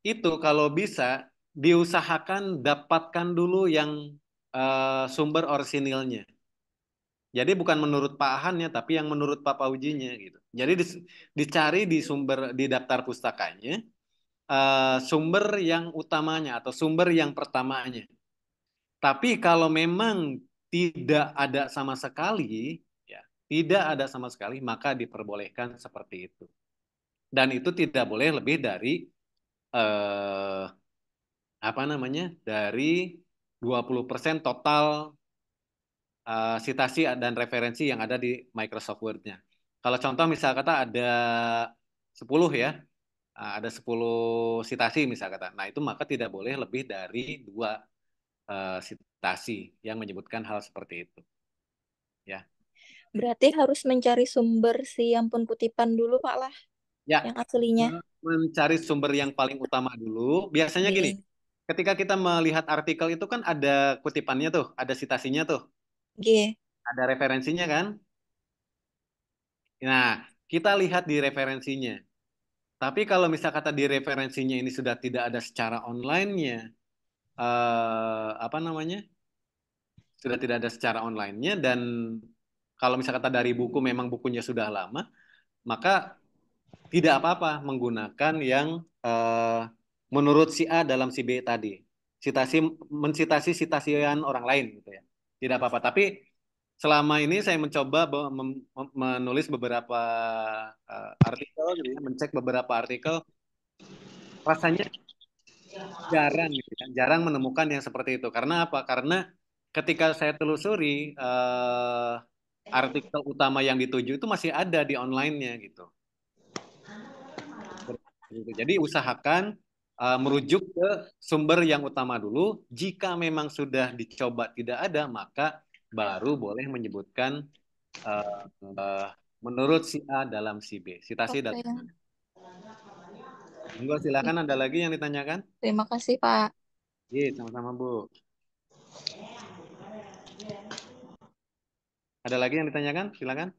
[SPEAKER 4] itu kalau bisa diusahakan dapatkan dulu yang sumber orisinilnya. Jadi bukan menurut Pak Ahannya, tapi yang menurut Pak Paujinya gitu. Jadi dicari di sumber di daftar pustakanya sumber yang utamanya atau sumber yang pertamanya. Tapi kalau memang tidak ada sama sekali, ya tidak ada sama sekali, maka diperbolehkan seperti itu. Dan itu tidak boleh lebih dari eh, apa namanya dari 20% total citasi dan referensi yang ada di Microsoft Word-nya. Kalau contoh misal kata ada 10 ya, ada 10 citasi misal kata. Nah, itu maka tidak boleh lebih dari 2 citasi yang menyebutkan hal seperti itu. Ya.
[SPEAKER 13] Berarti harus mencari sumber si ampun kutipan dulu Pak lah,
[SPEAKER 4] Ya.
[SPEAKER 13] yang aslinya.
[SPEAKER 4] Mencari sumber yang paling utama dulu. Biasanya gini, ketika kita melihat artikel itu kan ada kutipannya tuh, ada citasinya tuh. Ada referensinya kan? Nah, kita lihat di referensinya. Tapi kalau misal kata di referensinya ini sudah tidak ada secara online-nya, apa namanya? Sudah tidak ada secara online-nya dan kalau misal kata dari buku memang bukunya sudah lama, maka tidak apa-apa menggunakan yang menurut si A dalam si B tadi. Mencitasi citasian orang lain gitu ya. Tidak apa-apa. Tapi selama ini saya mencoba menulis beberapa artikel, gitu ya, mencek beberapa artikel, rasanya jarang, gitu kan, jarang menemukan yang seperti itu. Karena apa? Karena ketika saya telusuri artikel utama yang dituju itu masih ada di online-nya gitu. Jadi usahakan merujuk ke sumber yang utama dulu. Jika memang sudah dicoba tidak ada, maka baru boleh menyebutkan menurut si A dalam si B. Citasi dalam. Monggo silakan, ada lagi yang ditanyakan?
[SPEAKER 13] Terima kasih Pak.
[SPEAKER 4] Iya, sama-sama Bu. Ada lagi yang ditanyakan? Silakan.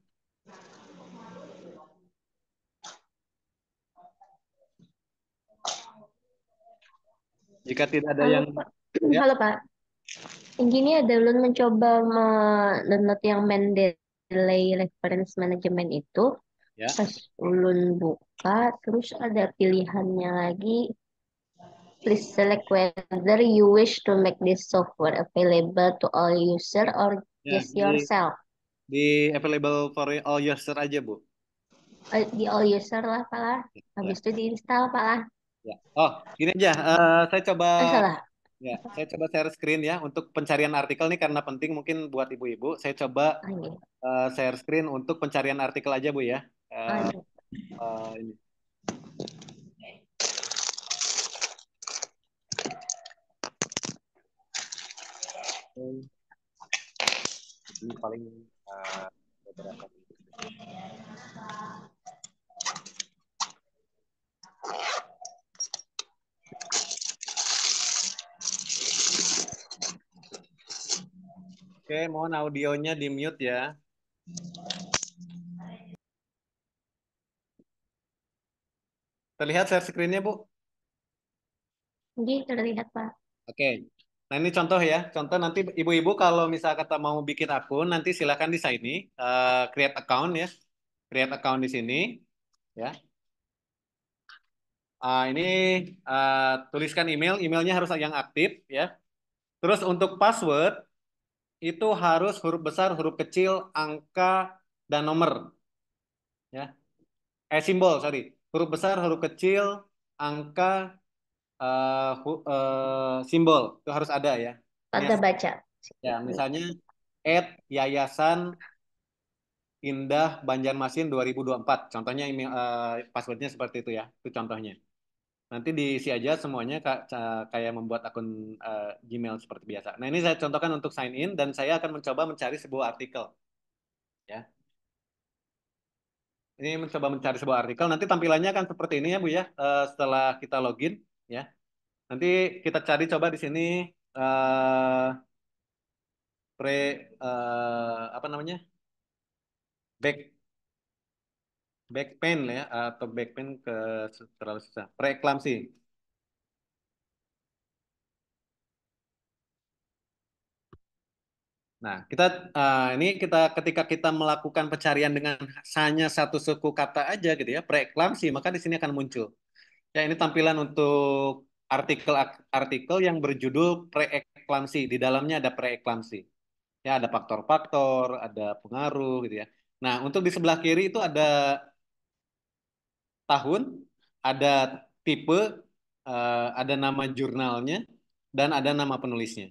[SPEAKER 4] Jika tidak ada yang
[SPEAKER 12] ya. Halo Pak. Ini ada ulun mencoba mendownload yang Mendeley Reference Management itu.
[SPEAKER 4] Ya.
[SPEAKER 12] Pas ulun buka, terus ada pilihannya lagi. Please select whether you wish to make this software available to all user or just yourself.
[SPEAKER 4] Di available for all user aja Bu.
[SPEAKER 12] Di all user lah Pak lah. Habis itu diinstal Pak lah.
[SPEAKER 4] Ya. Oh, gini aja. Saya coba.
[SPEAKER 12] Salah.
[SPEAKER 4] Ya, saya coba share screen ya untuk pencarian artikel nih karena penting mungkin buat ibu-ibu. Saya coba share screen untuk pencarian artikel aja Bu ya. Ini. Jadi paling beberapa. Oke, mohon audionya di mute ya. Terlihat share screen-nya, Bu?
[SPEAKER 12] Jadi terlihat, Pak.
[SPEAKER 4] Oke. Nah, ini contoh ya. Contoh nanti ibu-ibu kalau misal kata mau bikin akun, nanti silakan di sini create account ya. Create account di sini ya. Ini tuliskan emailnya harus yang aktif ya. Terus untuk password itu harus huruf besar, huruf kecil, angka dan nomor ya. Simbol, sorry. Huruf besar, huruf kecil, angka, simbol itu harus ada ya. Ini
[SPEAKER 12] Ada baca.
[SPEAKER 4] ya, misalnya @yayasan Indah Banjarmasin 2024. Contohnya email passwordnya seperti itu ya. Itu contohnya. Nanti diisi aja semuanya kayak membuat akun Gmail seperti biasa. Nah, ini saya contohkan untuk sign in dan saya akan mencoba mencari sebuah artikel. Ya. Ini mencoba mencari sebuah artikel. Nanti tampilannya akan seperti ini ya, Bu ya. Setelah kita login ya. Nanti kita cari coba di sini eh apa namanya? Back pain ya atau back pain terlalu susah. Preeklamsi. Nah, ini ketika kita melakukan pencarian dengan hanya satu suku kata aja gitu ya, preeklamsi, maka di sini akan muncul. Ya, ini tampilan untuk artikel yang berjudul preeklamsi. Di dalamnya ada preeklamsi. Ya, ada faktor-faktor, ada pengaruh gitu ya. Nah, untuk di sebelah kiri itu ada tahun, ada tipe, ada nama jurnalnya, dan ada nama penulisnya.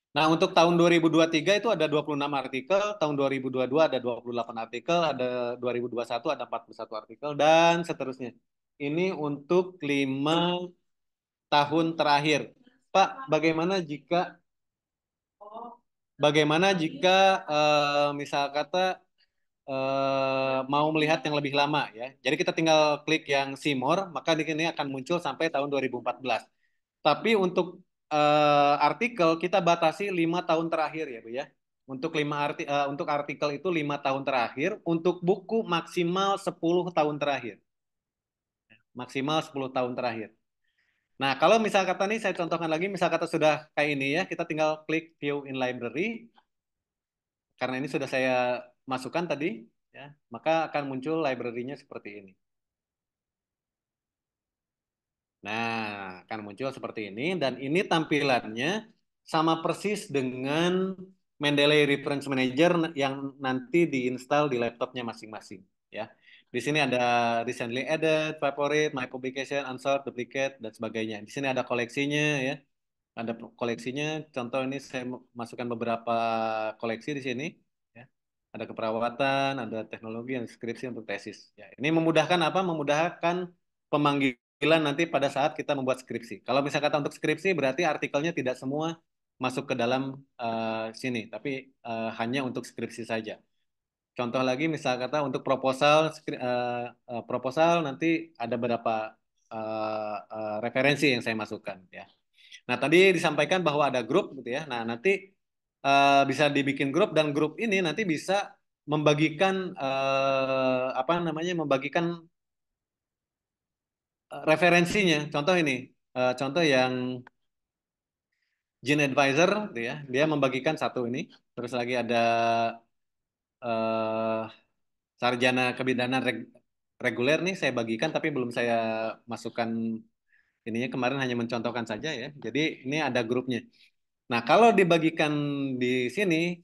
[SPEAKER 4] Nah, untuk tahun 2023 itu ada 26 artikel, tahun 2022 ada 28 artikel, ada 2021 ada 41 artikel, dan seterusnya. Ini untuk 5 tahun terakhir. Pak, bagaimana jika misal kata mau melihat yang lebih lama ya. Jadi kita tinggal klik yang see more, maka di sini akan muncul sampai tahun 2014. Tapi untuk artikel kita batasi 5 tahun terakhir ya, Bu ya. Untuk artikel itu 5 tahun terakhir, untuk buku maksimal 10 tahun terakhir. Maksimal 10 tahun terakhir. Nah, kalau misal kata nih saya contohkan lagi, misal kata sudah kayak ini ya, kita tinggal klik view in library. Karena ini sudah saya masukkan tadi, ya, maka akan muncul library-nya seperti ini. Nah, akan muncul seperti ini dan ini tampilannya sama persis dengan Mendeley Reference Manager yang nanti diinstal di laptopnya masing-masing, ya. Di sini ada recently added, favorite, my publication, unsort, duplicate dan sebagainya. Di sini ada koleksinya, ya. Ada koleksinya. Contoh ini saya masukkan beberapa koleksi di sini, ya. Ada keperawatan, ada teknologi, dan skripsi untuk tesis. Ya, ini memudahkan apa? Memudahkan pemanggilan nanti pada saat kita membuat skripsi. Kalau misalnya kata untuk skripsi berarti artikelnya tidak semua masuk ke dalam sini, tapi hanya untuk skripsi saja. Contoh lagi misal kata untuk proposal nanti ada beberapa referensi yang saya masukkan ya. Nah, tadi disampaikan bahwa ada grup gitu ya. Nah, nanti bisa dibikin grup dan grup ini nanti bisa membagikan apa namanya? Membagikan referensinya. Contoh ini, contoh yang Gene Advisor gitu ya. Dia membagikan satu ini. Terus lagi ada eh, sarjana kebidanan reguler nih saya bagikan tapi belum saya masukkan ininya, kemarin hanya mencontohkan saja ya. Jadi ini ada grupnya. Nah, kalau dibagikan di sini,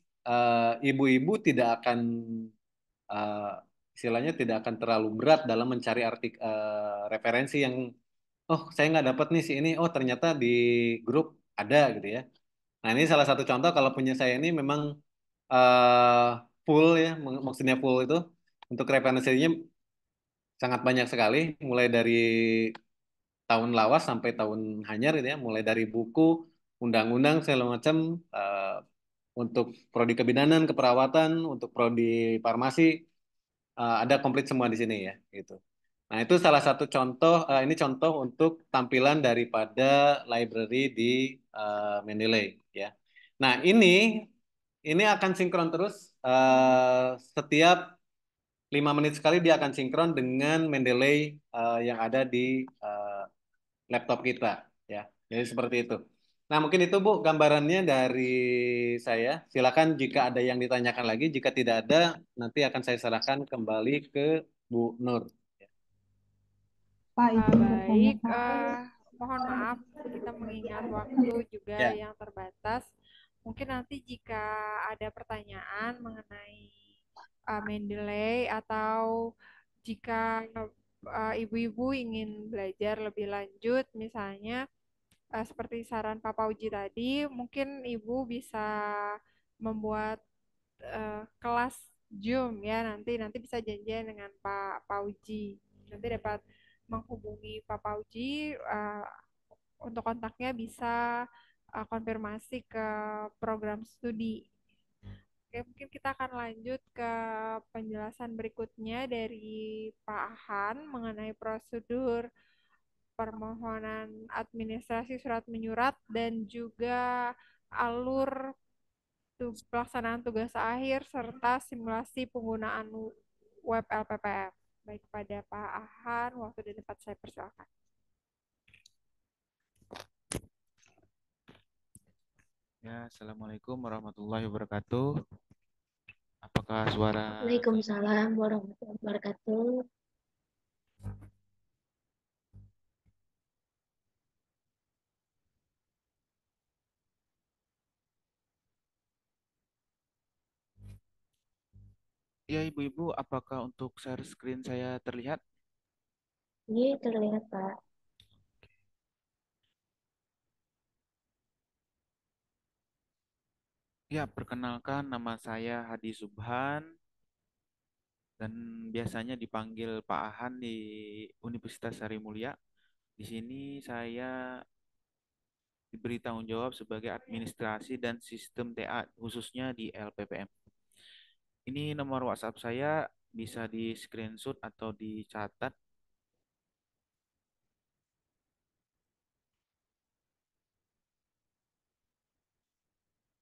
[SPEAKER 4] ibu-ibu tidak akan eh, istilahnya tidak akan terlalu berat dalam mencari referensi yang, oh saya nggak dapat nih si ini, oh ternyata di grup ada gitu ya. Nah, ini salah satu contoh kalau punya saya ini memang eh, full ya, maksudnya full itu untuk referensinya sangat banyak sekali, mulai dari tahun lawas sampai tahun hanyar gitu ya, mulai dari buku, undang-undang segala macam, untuk prodi kebidanan, keperawatan, untuk prodi farmasi, ada komplit semua di sini ya, gitu. Nah, itu salah satu contoh, ini contoh untuk tampilan daripada library di Mendeley ya. Nah, ini akan sinkron terus, setiap 5 menit sekali dia akan sinkron dengan Mendeley yang ada di eh, laptop kita ya. Jadi seperti itu. Nah, mungkin itu Bu gambarannya dari saya. Silakan jika ada yang ditanyakan lagi, jika tidak ada nanti akan saya serahkan kembali ke Bu Nur.
[SPEAKER 6] Pak, izin bertanya,
[SPEAKER 1] Baik,
[SPEAKER 6] Pak.
[SPEAKER 1] mohon maaf kita mengingat waktu juga
[SPEAKER 4] Ya.
[SPEAKER 1] yang terbatas. Mungkin nanti jika ada pertanyaan mengenai Mendeley atau jika ibu-ibu ingin belajar lebih lanjut, misalnya seperti saran Pak Pauji tadi, mungkin ibu bisa membuat kelas Zoom ya, nanti bisa janjian dengan Pak Pauji. Nanti dapat menghubungi Pak Pauji, untuk kontaknya bisa konfirmasi ke program studi. Oke, mungkin kita akan lanjut ke penjelasan berikutnya dari Pak Ahan mengenai prosedur permohonan administrasi surat menyurat dan juga alur pelaksanaan tugas akhir serta simulasi penggunaan web LPPM. Baik, pada Pak Ahan, waktu dan tempat saya persilakan.
[SPEAKER 14] Ya, Assalamualaikum warahmatullahi wabarakatuh. Apakah suara
[SPEAKER 12] Waalaikumsalam warahmatullahi wabarakatuh.
[SPEAKER 14] ya Ibu-ibu, apakah untuk share screen saya terlihat?
[SPEAKER 12] Iya, terlihat, Pak.
[SPEAKER 14] Ya, perkenalkan nama saya Hadi Subhan dan biasanya dipanggil Pak Ahan di Universitas Sari Mulia. Di sini saya diberi tanggung jawab sebagai administrasi dan sistem TA khususnya di LPPM. Ini nomor WhatsApp saya, bisa di screenshot atau dicatat.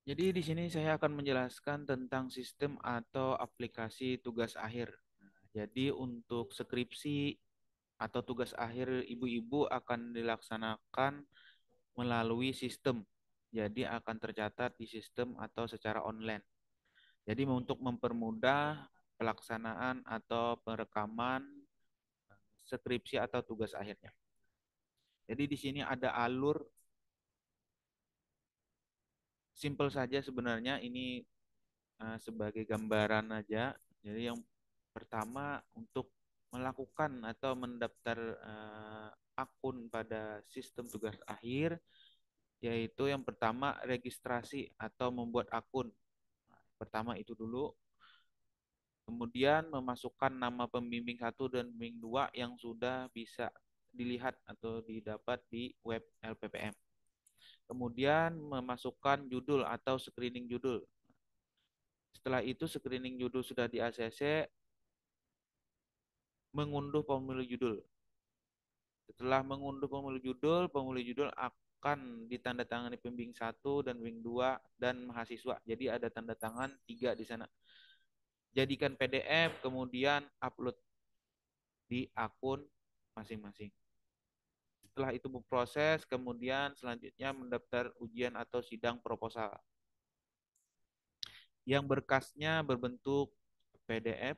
[SPEAKER 14] Jadi di sini saya akan menjelaskan tentang sistem atau aplikasi tugas akhir. Jadi untuk skripsi atau tugas akhir ibu-ibu akan dilaksanakan melalui sistem. Jadi akan tercatat di sistem atau secara online. Jadi untuk mempermudah pelaksanaan atau perekaman skripsi atau tugas akhirnya. Jadi di sini ada alur, simple saja sebenarnya, ini sebagai gambaran aja. Jadi yang pertama untuk melakukan atau mendaftar akun pada sistem tugas akhir, yaitu yang pertama registrasi atau membuat akun. Pertama itu dulu. Kemudian memasukkan nama pembimbing 1 dan pembimbing 2 yang sudah bisa dilihat atau didapat di web LPPM. Kemudian memasukkan judul atau screening judul. Setelah itu screening judul sudah di ACC, mengunduh pemilih judul. Setelah mengunduh pemilih judul akan ditandatangani pembimbing 1 dan pembimbing 2 dan mahasiswa. Jadi ada tanda tangan 3 di sana. Jadikan PDF, kemudian upload di akun masing-masing. Setelah itu berproses, kemudian selanjutnya mendaftar ujian atau sidang proposal. Yang berkasnya berbentuk PDF,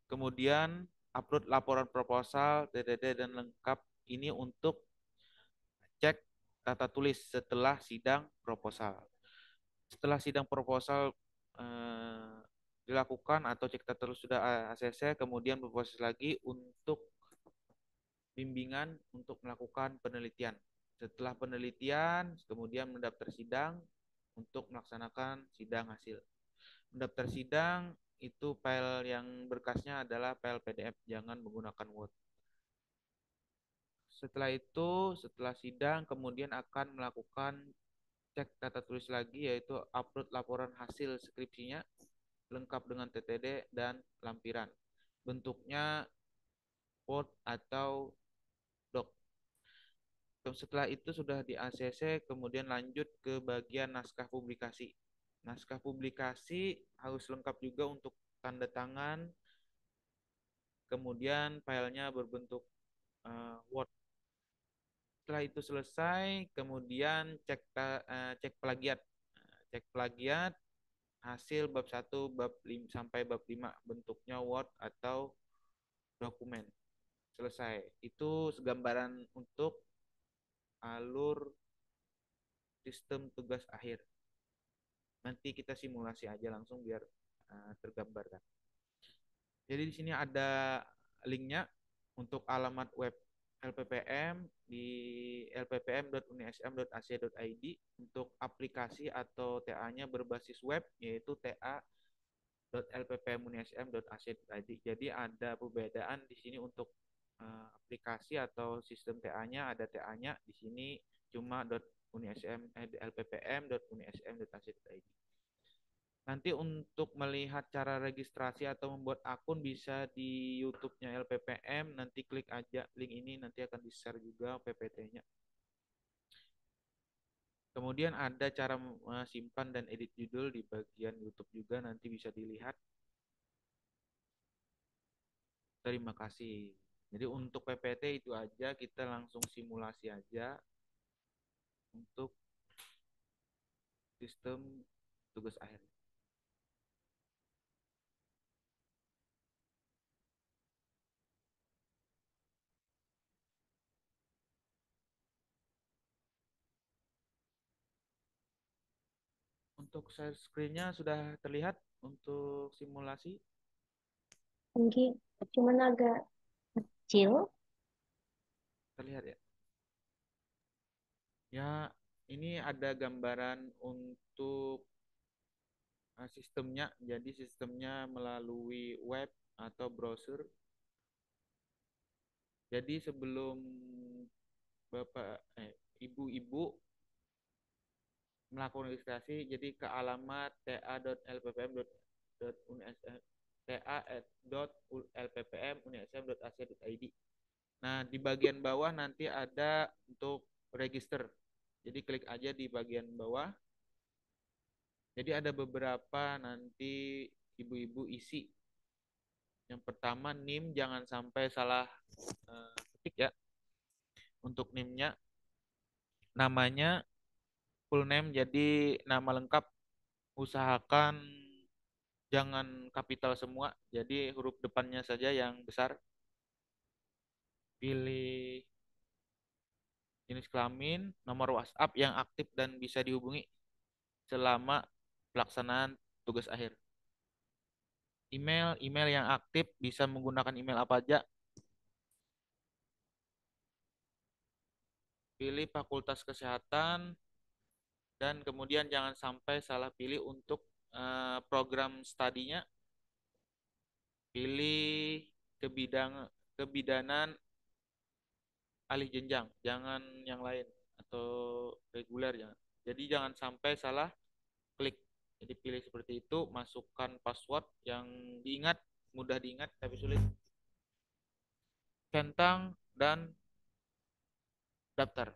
[SPEAKER 14] kemudian upload laporan proposal, DDD, dan lengkap ini untuk cek tata tulis setelah sidang proposal. Setelah sidang proposal dilakukan atau cek tata tulis sudah ACC, kemudian berproses lagi untuk bimbingan untuk melakukan penelitian. Setelah penelitian, kemudian mendaftar sidang untuk melaksanakan sidang hasil. Mendaftar sidang itu file yang berkasnya adalah file PDF, jangan menggunakan Word. Setelah itu, setelah sidang, kemudian akan melakukan cek data tulis lagi, yaitu upload laporan hasil skripsinya lengkap dengan TTD dan lampiran. Bentuknya Word atau Doc. Setelah itu sudah di ACC, kemudian lanjut ke bagian naskah publikasi. Naskah publikasi harus lengkap juga untuk tanda tangan, kemudian filenya berbentuk Word. Setelah itu selesai, kemudian cek plagiat. Cek plagiat hasil bab 1, bab 5, sampai bab 5, bentuknya Word atau dokumen. Selesai. Itu gambaran untuk alur sistem tugas akhir. Nanti kita simulasi aja langsung biar tergambarkan. Jadi di sini ada linknya untuk alamat web LPPM di lppm.unism.ac.id untuk aplikasi atau TA-nya berbasis web, yaitu ta.lppmunism.ac.id. Jadi ada perbedaan di sini untuk aplikasi atau sistem TA-nya, ada TA-nya di sini cuma lppm.unism.ac.id. Nanti untuk melihat cara registrasi atau membuat akun bisa di YouTube-nya LPPM. Nanti klik aja link ini, nanti akan di-share juga PPT-nya. Kemudian ada cara simpan dan edit judul di bagian YouTube juga, nanti bisa dilihat. Terima kasih. Jadi untuk PPT itu aja, kita langsung simulasi aja untuk sistem tugas akhir. Untuk share screen-nya sudah terlihat untuk simulasi?
[SPEAKER 12] Tinggi, cuman agak kecil.
[SPEAKER 14] Terlihat ya? Ya, ini ada gambaran untuk sistemnya. Jadi sistemnya melalui web atau browser. Jadi sebelum ibu-ibu melakukan registrasi, jadi ke alamat ta.lppm.unism.ac.id. Nah, di bagian bawah nanti ada untuk register. Jadi klik aja di bagian bawah. Jadi ada beberapa nanti ibu-ibu isi. Yang pertama NIM, jangan sampai salah ketik ya. Untuk NIM-nya, namanya full name, jadi nama lengkap usahakan jangan kapital semua, jadi huruf depannya saja yang besar. Pilih jenis kelamin, nomor WhatsApp yang aktif dan bisa dihubungi selama pelaksanaan tugas akhir. Email yang aktif, bisa menggunakan email apa aja. Pilih fakultas kesehatan, dan kemudian jangan sampai salah pilih untuk program studinya. Pilih kebidanan alih jenjang, jangan yang lain, atau reguler jangan. Jadi jangan sampai salah klik. Jadi pilih seperti itu, masukkan password yang diingat, mudah diingat tapi sulit. Centang dan daftar.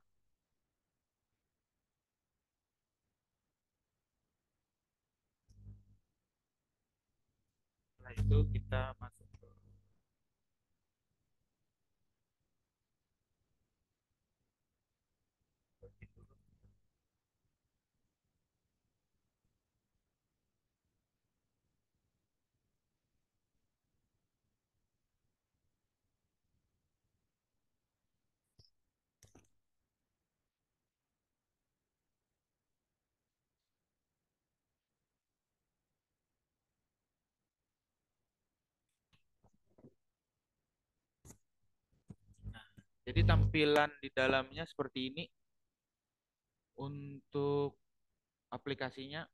[SPEAKER 14] Setelah itu kita masuk ke jadi tampilan di dalamnya seperti ini. Untuk aplikasinya,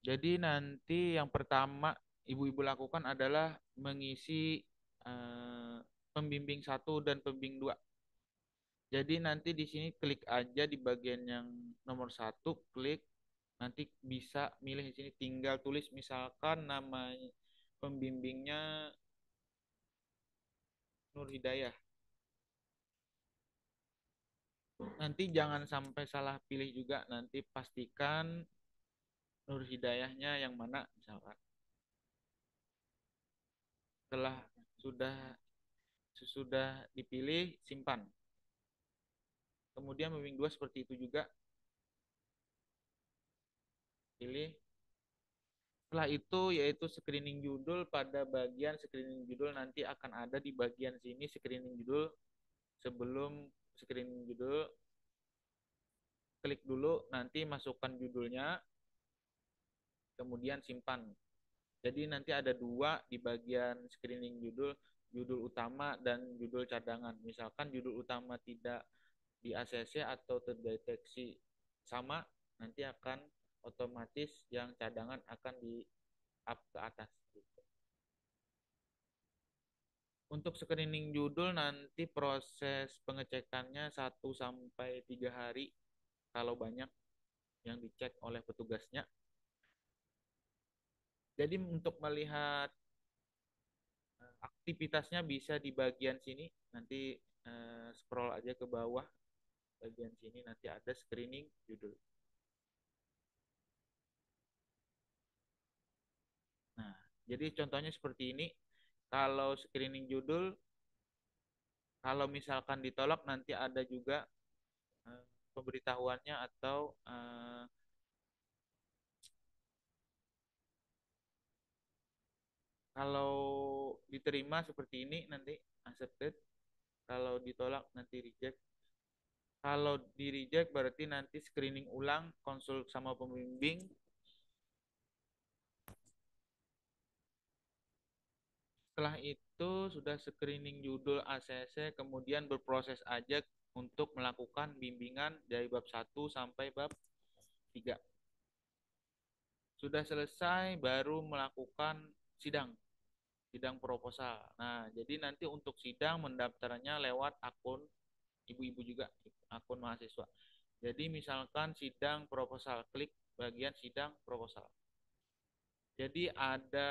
[SPEAKER 14] jadi nanti yang pertama ibu-ibu lakukan adalah mengisi pembimbing 1 dan pembimbing 2. Jadi nanti di sini klik aja di bagian yang nomor 1, klik. Nanti bisa milih di sini, tinggal tulis misalkan nama pembimbingnya Nur Hidayah. Nanti jangan sampai salah pilih juga, nanti pastikan Nur Hidayahnya yang mana misalkan. Setelah sudah dipilih, simpan. Kemudian pembimbing 2 seperti itu juga. Pilih. Setelah itu yaitu screening judul. Pada bagian screening judul nanti akan ada di bagian sini screening judul. Sebelum screening judul, klik dulu, nanti masukkan judulnya, kemudian simpan. Jadi nanti ada 2 di bagian screening judul, judul utama dan judul cadangan. Misalkan judul utama tidak di ACC atau terdeteksi sama, nanti akan otomatis yang cadangan akan di up ke atas. Untuk screening judul nanti proses pengecekannya 1-3 hari kalau banyak yang dicek oleh petugasnya. Jadi untuk melihat aktivitasnya bisa di bagian sini, nanti scroll aja ke bawah bagian sini, nanti ada screening judul. Nah, jadi contohnya seperti ini. Kalau screening judul, kalau misalkan ditolak nanti ada juga pemberitahuannya atau kalau diterima seperti ini nanti accepted, kalau ditolak nanti reject. Kalau di reject berarti nanti screening ulang, konsul sama pembimbing. Setelah itu sudah screening judul ACC, kemudian berproses aja untuk melakukan bimbingan dari bab 1 sampai bab 3. Sudah selesai baru melakukan sidang proposal. Nah, jadi nanti untuk sidang mendaftarnya lewat akun ibu-ibu juga, akun mahasiswa. Jadi misalkan sidang proposal, klik bagian sidang proposal. Jadi ada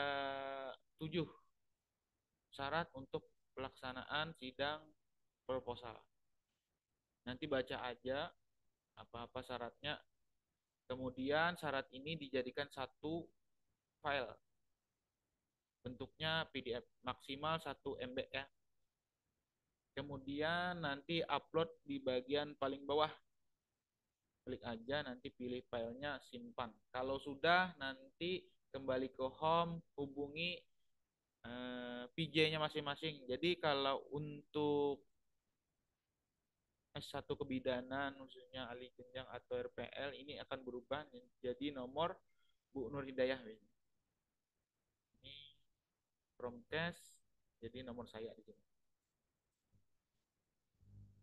[SPEAKER 14] 7 syarat untuk pelaksanaan sidang proposal. Nanti baca aja apa-apa syaratnya. Kemudian syarat ini dijadikan satu file. Bentuknya PDF, maksimal 1 MB ya. Kemudian nanti upload di bagian paling bawah. Klik aja, nanti pilih filenya, simpan. Kalau sudah, nanti kembali ke home, hubungi PJ-nya masing-masing. Jadi kalau untuk S1 kebidanan, khususnya ahli jenjang atau RPL, ini akan berubah jadi nomor Bu Nur Hidayah. Ini from test, jadi nomor saya di sini.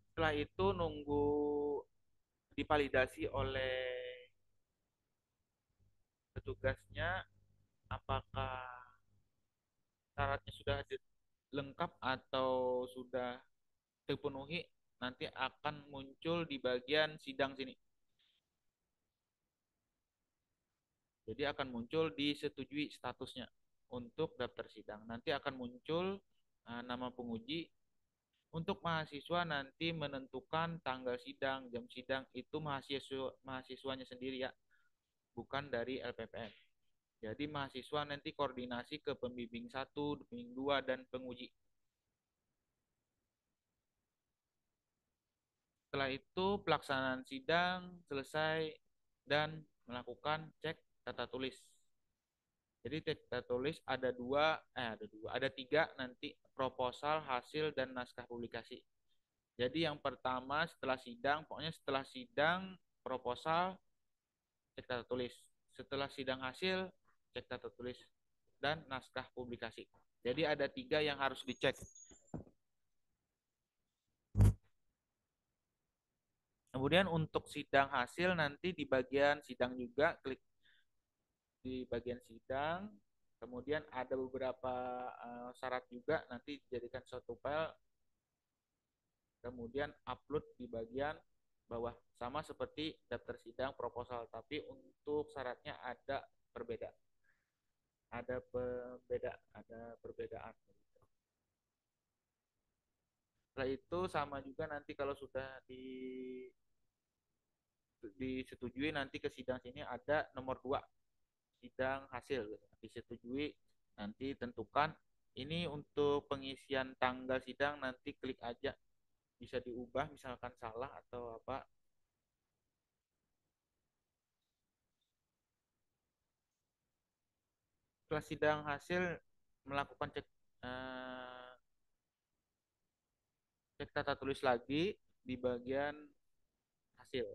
[SPEAKER 14] Setelah itu nunggu divalidasi oleh petugasnya, apakah syaratnya sudah lengkap atau sudah terpenuhi, nanti akan muncul di bagian sidang sini. Jadi akan muncul disetujui statusnya untuk daftar sidang. Nanti akan muncul nama penguji. Untuk mahasiswa nanti menentukan tanggal sidang, jam sidang itu mahasiswanya sendiri ya, bukan dari LPPN. Jadi mahasiswa nanti koordinasi ke pembimbing 1, pembimbing 2, dan penguji. Setelah itu pelaksanaan sidang selesai dan melakukan cek tata tulis. Jadi cek tata tulis ada 3 nanti, proposal, hasil, dan naskah publikasi. Jadi yang pertama setelah sidang, pokoknya setelah sidang proposal, cek tata tulis. Setelah sidang hasil, cek tata tulis dan naskah publikasi. Jadi ada 3 yang harus dicek. Kemudian untuk sidang hasil nanti di bagian sidang juga, klik di bagian sidang. Kemudian ada beberapa syarat juga, nanti dijadikan suatu file. kemudian upload di bagian bawah. Sama seperti daftar sidang proposal, tapi untuk syaratnya ada perbedaan. Ada perbedaan. Setelah itu sama juga nanti kalau sudah disetujui, nanti ke sidang sini ada nomor 2, sidang hasil. Disetujui, nanti tentukan. Ini untuk pengisian tanggal sidang, nanti klik aja, bisa diubah misalkan salah atau apa. Setelah sidang hasil, melakukan cek tata tulis lagi di bagian hasil.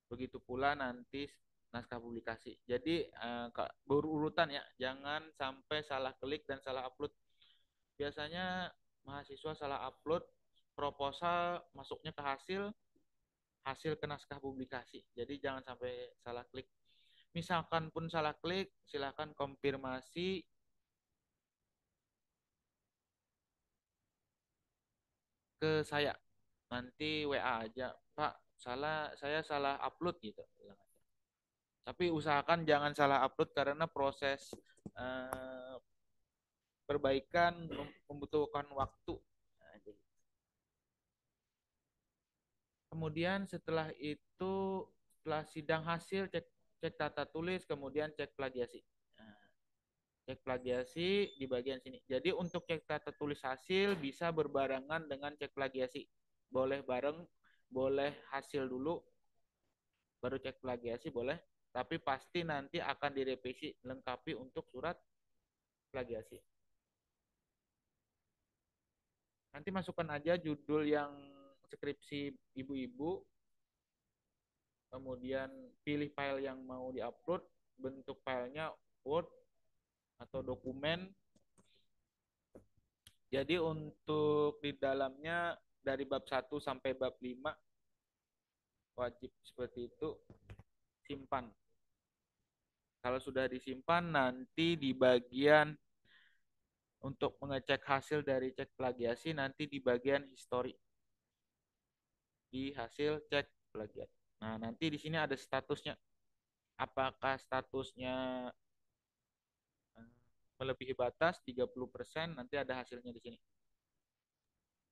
[SPEAKER 14] Begitu pula nanti naskah publikasi. Jadi berurutan ya, jangan sampai salah klik dan salah upload. Biasanya mahasiswa salah upload proposal, masuknya ke hasil ke naskah publikasi. Jadi jangan sampai salah klik. Misalkan pun salah klik, silakan konfirmasi ke saya. Nanti WA aja, Pak, saya salah upload gitu. Tapi usahakan jangan salah upload karena proses perbaikan membutuhkan waktu. Nah, kemudian setelah itu, setelah sidang hasil, cek tata tulis, kemudian cek plagiasi. Nah, cek plagiasi di bagian sini. Jadi untuk cek tata tulis hasil bisa berbarengan dengan cek plagiasi. Boleh bareng, boleh hasil dulu, baru cek plagiasi boleh. Tapi pasti nanti akan direvisi lengkapi untuk surat plagiasi. Nanti masukkan aja judul yang skripsi ibu-ibu, kemudian pilih file yang mau diupload, bentuk filenya Word atau dokumen. Jadi untuk di dalamnya dari bab 1 sampai bab 5 wajib seperti itu, simpan. Kalau sudah disimpan, nanti di bagian untuk mengecek hasil dari cek plagiasi, nanti di bagian history. Di hasil cek plagiat. Nah, nanti di sini ada statusnya. Apakah statusnya melebihi batas 30%, nanti ada hasilnya di sini.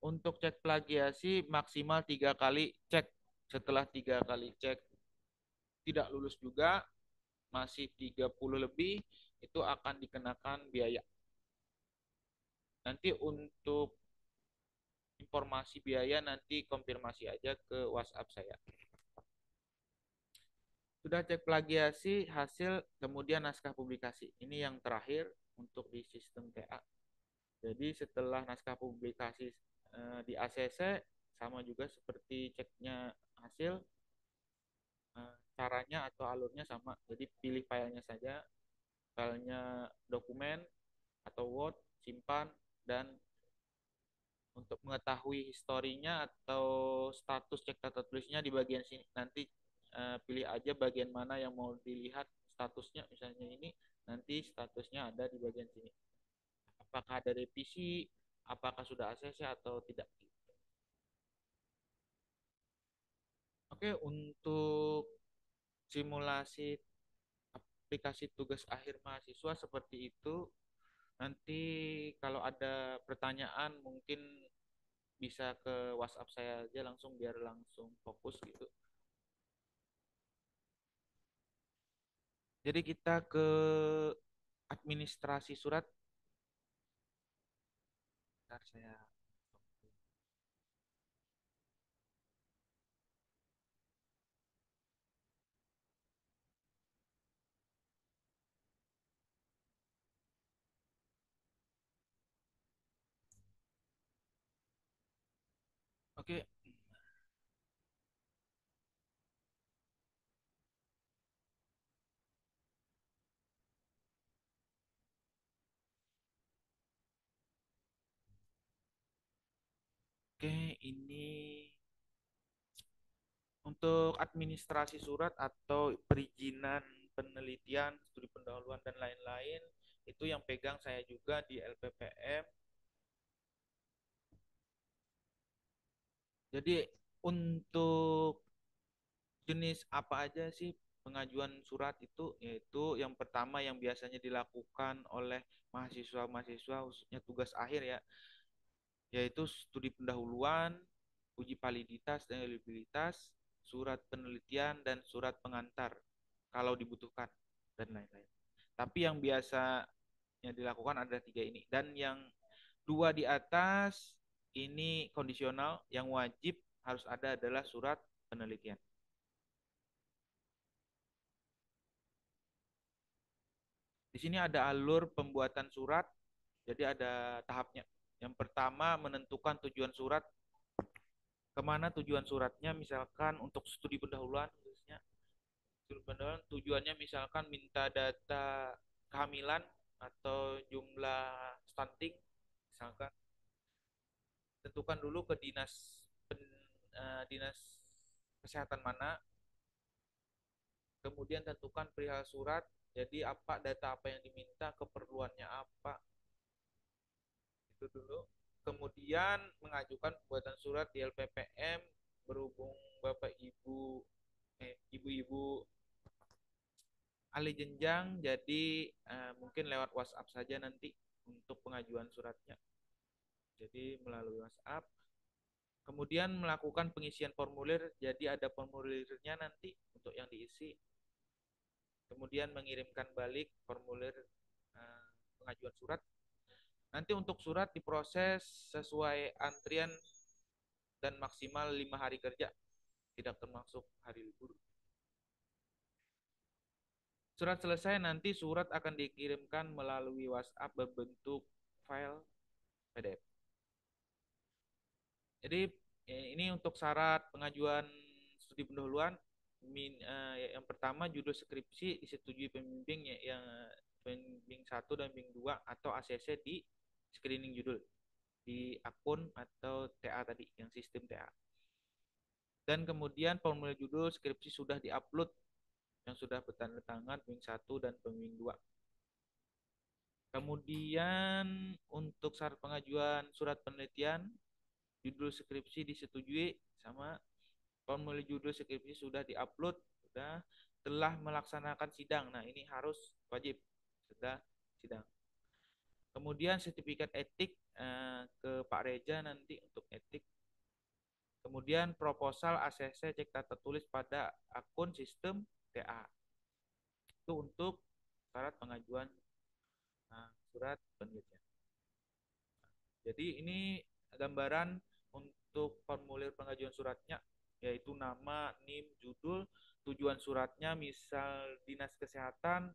[SPEAKER 14] Untuk cek plagiasi maksimal 3 kali cek. Setelah 3 kali cek tidak lulus juga, masih 30 lebih, itu akan dikenakan biaya. Nanti untuk informasi biaya nanti konfirmasi aja ke WhatsApp saya. Sudah cek plagiasi, hasil, kemudian naskah publikasi. Ini yang terakhir untuk di sistem TA. Jadi setelah naskah publikasi di ACC, sama juga seperti ceknya hasil, caranya atau alurnya sama. Jadi pilih filenya saja, filenya dokumen atau Word, simpan, dan untuk mengetahui historinya atau status cek tata tulisnya di bagian sini. Nanti pilih aja bagian mana yang mau dilihat statusnya, misalnya ini, nanti statusnya ada di bagian sini. Apakah ada revisi, apakah sudah ACC atau tidak. Oke, untuk simulasi aplikasi tugas akhir mahasiswa seperti itu. Nanti kalau ada pertanyaan mungkin bisa ke WhatsApp saya aja langsung, biar langsung fokus gitu. Jadi kita ke administrasi surat. Bentar saya. Oke. Oke, ini untuk administrasi surat atau perizinan penelitian, studi pendahuluan dan lain-lain, itu yang pegang saya juga di LPPM. Jadi untuk jenis apa aja sih pengajuan surat itu? Yaitu yang pertama yang biasanya dilakukan oleh mahasiswa-mahasiswa khususnya tugas akhir ya, yaitu studi pendahuluan, uji validitas dan eligibilitas, surat penelitian dan surat pengantar kalau dibutuhkan dan lain-lain. Tapi yang biasanya dilakukan ada 3 ini, dan yang 2 di atas ini kondisional, yang wajib harus ada adalah surat penelitian. Di sini ada alur pembuatan surat, jadi ada tahapnya. Yang pertama menentukan tujuan surat, kemana tujuan suratnya, misalkan untuk studi pendahuluan khususnya. Studi pendahuluan tujuannya misalkan minta data kehamilan atau jumlah stunting, misalkan. Tentukan dulu ke dinas kesehatan mana, kemudian tentukan perihal surat, jadi apa data apa yang diminta, keperluannya apa, itu dulu. Kemudian mengajukan pembuatan surat di LPPM, berhubung Bapak Ibu ibu-ibu ahli jenjang, jadi mungkin lewat WhatsApp saja nanti untuk pengajuan suratnya. Jadi melalui WhatsApp. Kemudian melakukan pengisian formulir, jadi ada formulirnya nanti untuk yang diisi. Kemudian mengirimkan balik formulir pengajuan surat. Nanti untuk surat diproses sesuai antrian dan maksimal 5 hari kerja, tidak termasuk hari libur. Surat selesai, nanti surat akan dikirimkan melalui WhatsApp berbentuk file PDF. Jadi ini untuk syarat pengajuan studi pendahuluan. Yang pertama, judul skripsi disetujui pembimbing yang pembimbing 1 dan pembimbing 2 atau ACC di screening judul di akun atau TA tadi, yang sistem TA. Dan kemudian formulir judul skripsi sudah diupload yang sudah bertanda tangan pembimbing 1 dan pembimbing 2. Kemudian untuk syarat pengajuan surat penelitian, judul skripsi disetujui sama formulir judul skripsi sudah diupload, sudah telah melaksanakan sidang. Nah, ini harus wajib sudah sidang. Kemudian sertifikat etik ke Pak Reja nanti untuk etik. Kemudian proposal ACC cek tata tulis pada akun sistem TA. Itu untuk syarat pengajuan surat penelitian. Jadi ini gambaran untuk formulir pengajuan suratnya, yaitu nama, NIM, judul, tujuan suratnya, misal dinas kesehatan.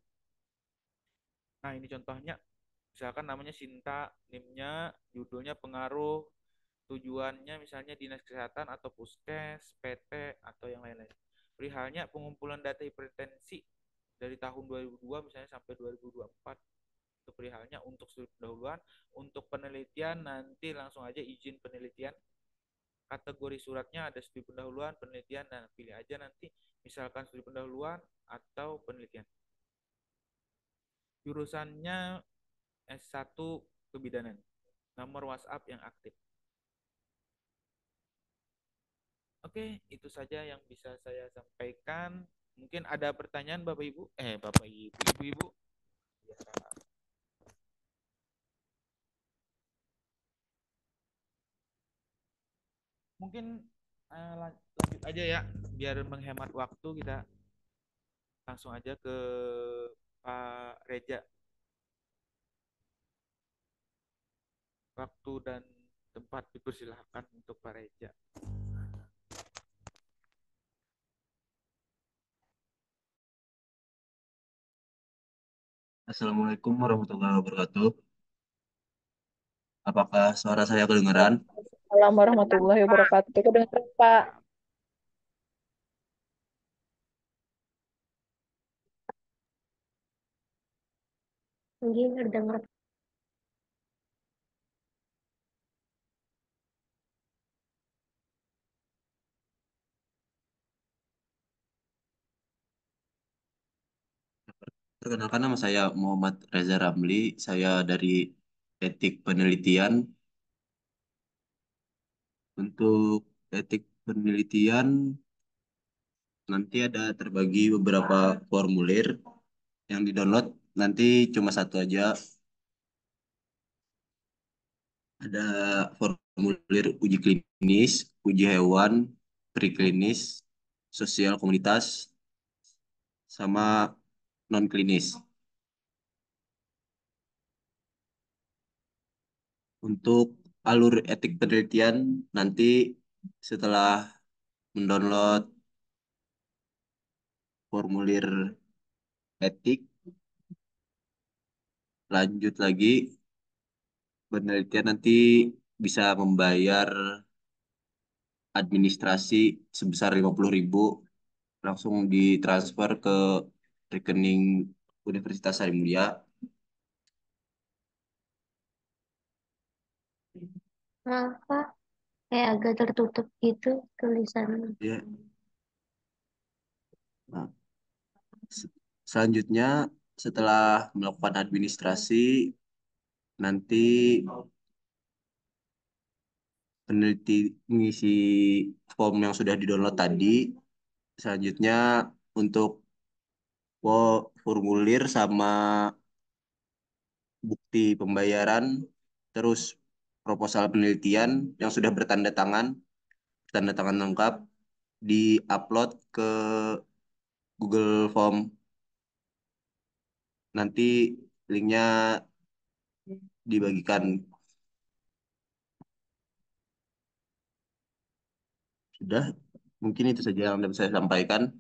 [SPEAKER 14] Nah, ini contohnya. Misalkan namanya Sinta, NIM-nya, judulnya pengaruh, tujuannya misalnya dinas kesehatan atau puskes, PT, atau yang lain-lain. Perihalnya pengumpulan data hipertensi dari tahun 2002 misalnya sampai 2024. Itu perihalnya untuk studi pendahuluan. Untuk penelitian nanti langsung aja izin penelitian. Kategori suratnya ada studi pendahuluan, penelitian, dan pilih aja nanti misalkan studi pendahuluan atau penelitian. Jurusannya S1 kebidanan. Nomor WhatsApp yang aktif. Oke, itu saja yang bisa saya sampaikan. Mungkin ada pertanyaan Bapak Ibu? Bapak Ibu, Ibu-ibu. Mungkin lanjut aja ya, biar menghemat waktu, kita langsung aja ke Pak Reja. Waktu dan tempat dipersilahkan untuk Pak Reja.
[SPEAKER 15] Assalamualaikum warahmatullahi wabarakatuh. Apakah suara saya kedengaran?
[SPEAKER 7] Assalamualaikum warahmatullahi wabarakatuh. Kedengaran, Pak.
[SPEAKER 12] Nggih, ngedenger.
[SPEAKER 15] Perkenalkan, nama saya Muhammad Reza Ramli. Saya dari Etik Penelitian. Untuk etik penelitian nanti ada terbagi beberapa formulir yang di-download nanti cuma satu aja. Ada formulir uji klinis, uji hewan, preklinis, sosial komunitas, sama non klinis. Untuk alur etik penelitian nanti setelah mendownload formulir etik, lanjut lagi penelitian nanti bisa membayar administrasi sebesar 50.000 langsung ditransfer ke rekening Universitas Sari Mulia.
[SPEAKER 12] Apa? Kayak agak tertutup gitu tulisannya.
[SPEAKER 15] Ya. Nah, selanjutnya setelah melakukan administrasi nanti peneliti mengisi form yang sudah di-download tadi. Selanjutnya untuk formulir sama bukti pembayaran, terus proposal penelitian yang sudah tanda tangan lengkap, di-upload ke Google Form. Nanti linknya dibagikan. Sudah, mungkin itu saja yang dapat saya sampaikan.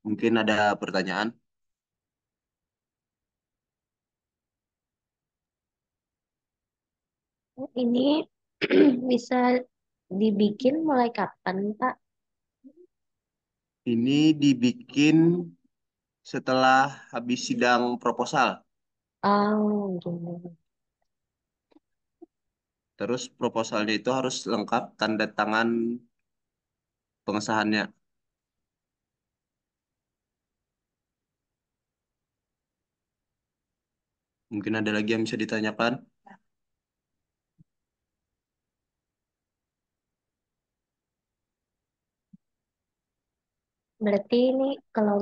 [SPEAKER 15] Mungkin ada pertanyaan.
[SPEAKER 12] Ini bisa dibikin mulai kapan, Pak?
[SPEAKER 15] Ini dibikin setelah habis sidang proposal.
[SPEAKER 12] Oh, gini.
[SPEAKER 15] Terus proposalnya itu harus lengkap tanda tangan pengesahannya. Mungkin ada lagi yang bisa ditanyakan.
[SPEAKER 12] Berarti ini kalau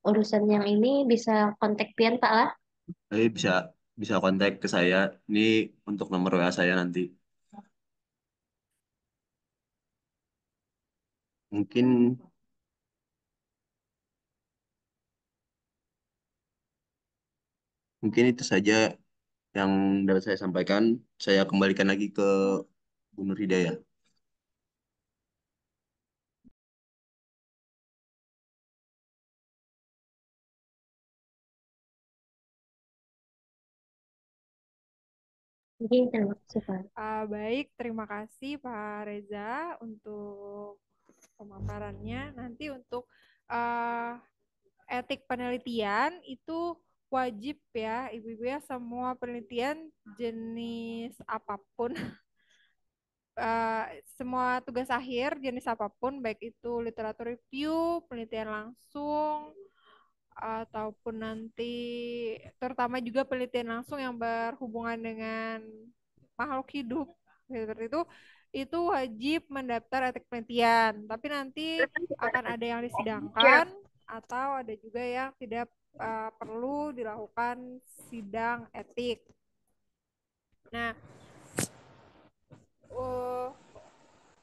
[SPEAKER 12] urusan yang ini bisa kontak Pian, Pak lah.
[SPEAKER 15] Bisa bisa kontak ke saya. Ini untuk nomor WA saya nanti. Mungkin mungkin itu saja yang dapat saya sampaikan. Saya kembalikan lagi ke Bu Nur Hidayah.
[SPEAKER 12] Jadi terima kasih, Pak.
[SPEAKER 1] Baik, terima kasih Pak Reza untuk pemaparannya. Nanti untuk uh, etik penelitian itu wajib ya, Ibu-ibu ya, semua penelitian jenis apapun, semua tugas akhir jenis apapun, baik itu literatur review, penelitian langsung, ataupun nanti terutama juga penelitian langsung yang berhubungan dengan makhluk hidup seperti itu wajib mendaftar etik penelitian. Tapi nanti akan ada yang disidangkan atau ada juga yang tidak perlu dilakukan sidang etik. Nah,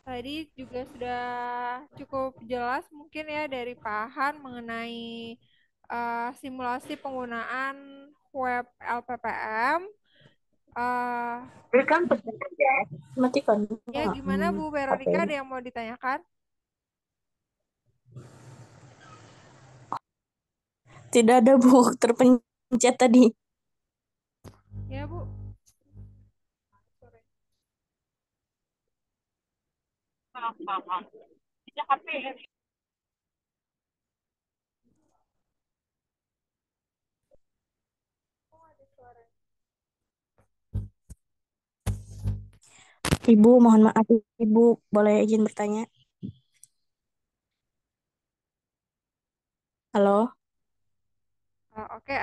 [SPEAKER 1] tadi juga sudah cukup jelas mungkin ya dari Pak Han mengenai simulasi penggunaan web LPPM.
[SPEAKER 13] Berikan aja. Matikan.
[SPEAKER 1] Ya, gimana Bu Veronica, ada yang mau ditanyakan?
[SPEAKER 13] Tidak ada, Bu, terpencet tadi.
[SPEAKER 1] Ya, Bu.
[SPEAKER 13] Ibu, mohon maaf, Ibu, boleh izin bertanya? Halo?
[SPEAKER 1] Oke,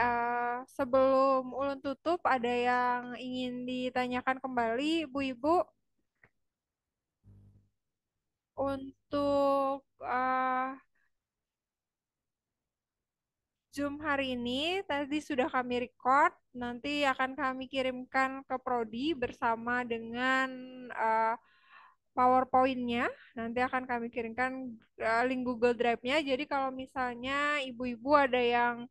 [SPEAKER 1] sebelum ulun tutup, ada yang ingin ditanyakan kembali, Bu Ibu? Untuk Zoom hari ini tadi sudah kami record, nanti akan kami kirimkan ke Prodi bersama dengan PowerPoint-nya. Nanti akan kami kirimkan link Google Drive-nya. Jadi kalau misalnya ibu-ibu ada yang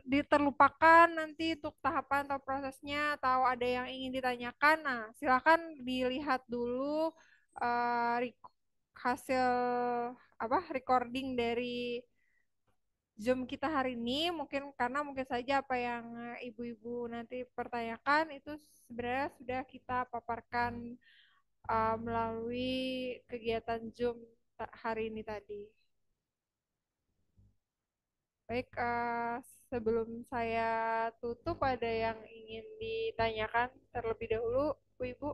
[SPEAKER 1] terlupakan nanti untuk tahapan atau prosesnya atau ada yang ingin ditanyakan, nah silakan dilihat dulu hasil recording dari Zoom kita hari ini, mungkin karena mungkin saja apa yang ibu-ibu nanti pertanyakan itu sebenarnya sudah kita paparkan melalui kegiatan Zoom hari ini tadi. Baik, sebelum saya tutup, ada yang ingin ditanyakan terlebih dahulu, Bu Ibu?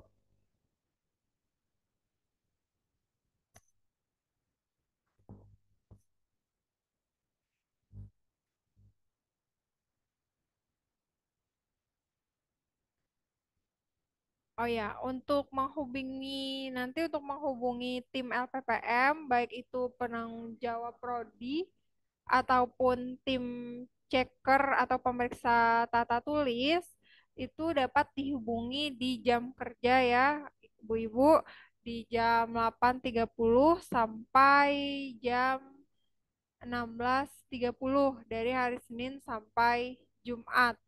[SPEAKER 1] Oh ya, untuk menghubungi tim LPPM, baik itu penanggung jawab prodi ataupun tim checker atau pemeriksa tata tulis, itu dapat dihubungi di jam kerja ya, Ibu-ibu, di jam 8.30 sampai jam 16.30 dari hari Senin sampai Jumat.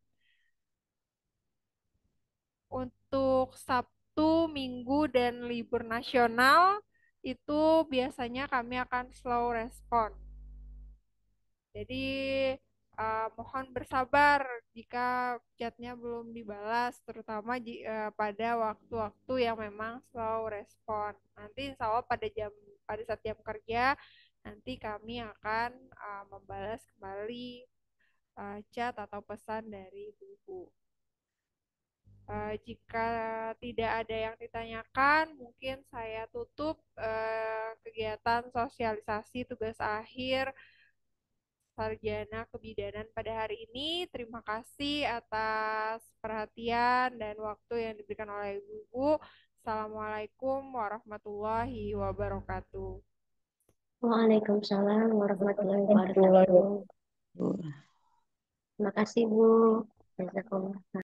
[SPEAKER 1] Untuk Sabtu, Minggu, dan libur nasional itu biasanya kami akan slow respon. Jadi mohon bersabar jika chatnya belum dibalas, terutama pada waktu-waktu yang memang slow respon. Nanti insya Allah pada saat jam kerja nanti kami akan membalas kembali chat atau pesan dari ibu. Jika tidak ada yang ditanyakan, mungkin saya tutup kegiatan sosialisasi tugas akhir Sarjana Kebidanan pada hari ini. Terima kasih atas perhatian dan waktu yang diberikan oleh Ibu. Assalamualaikum warahmatullahi wabarakatuh.
[SPEAKER 12] Waalaikumsalam warahmatullahi wabarakatuh. Terima kasih Bu. Jazakumullah.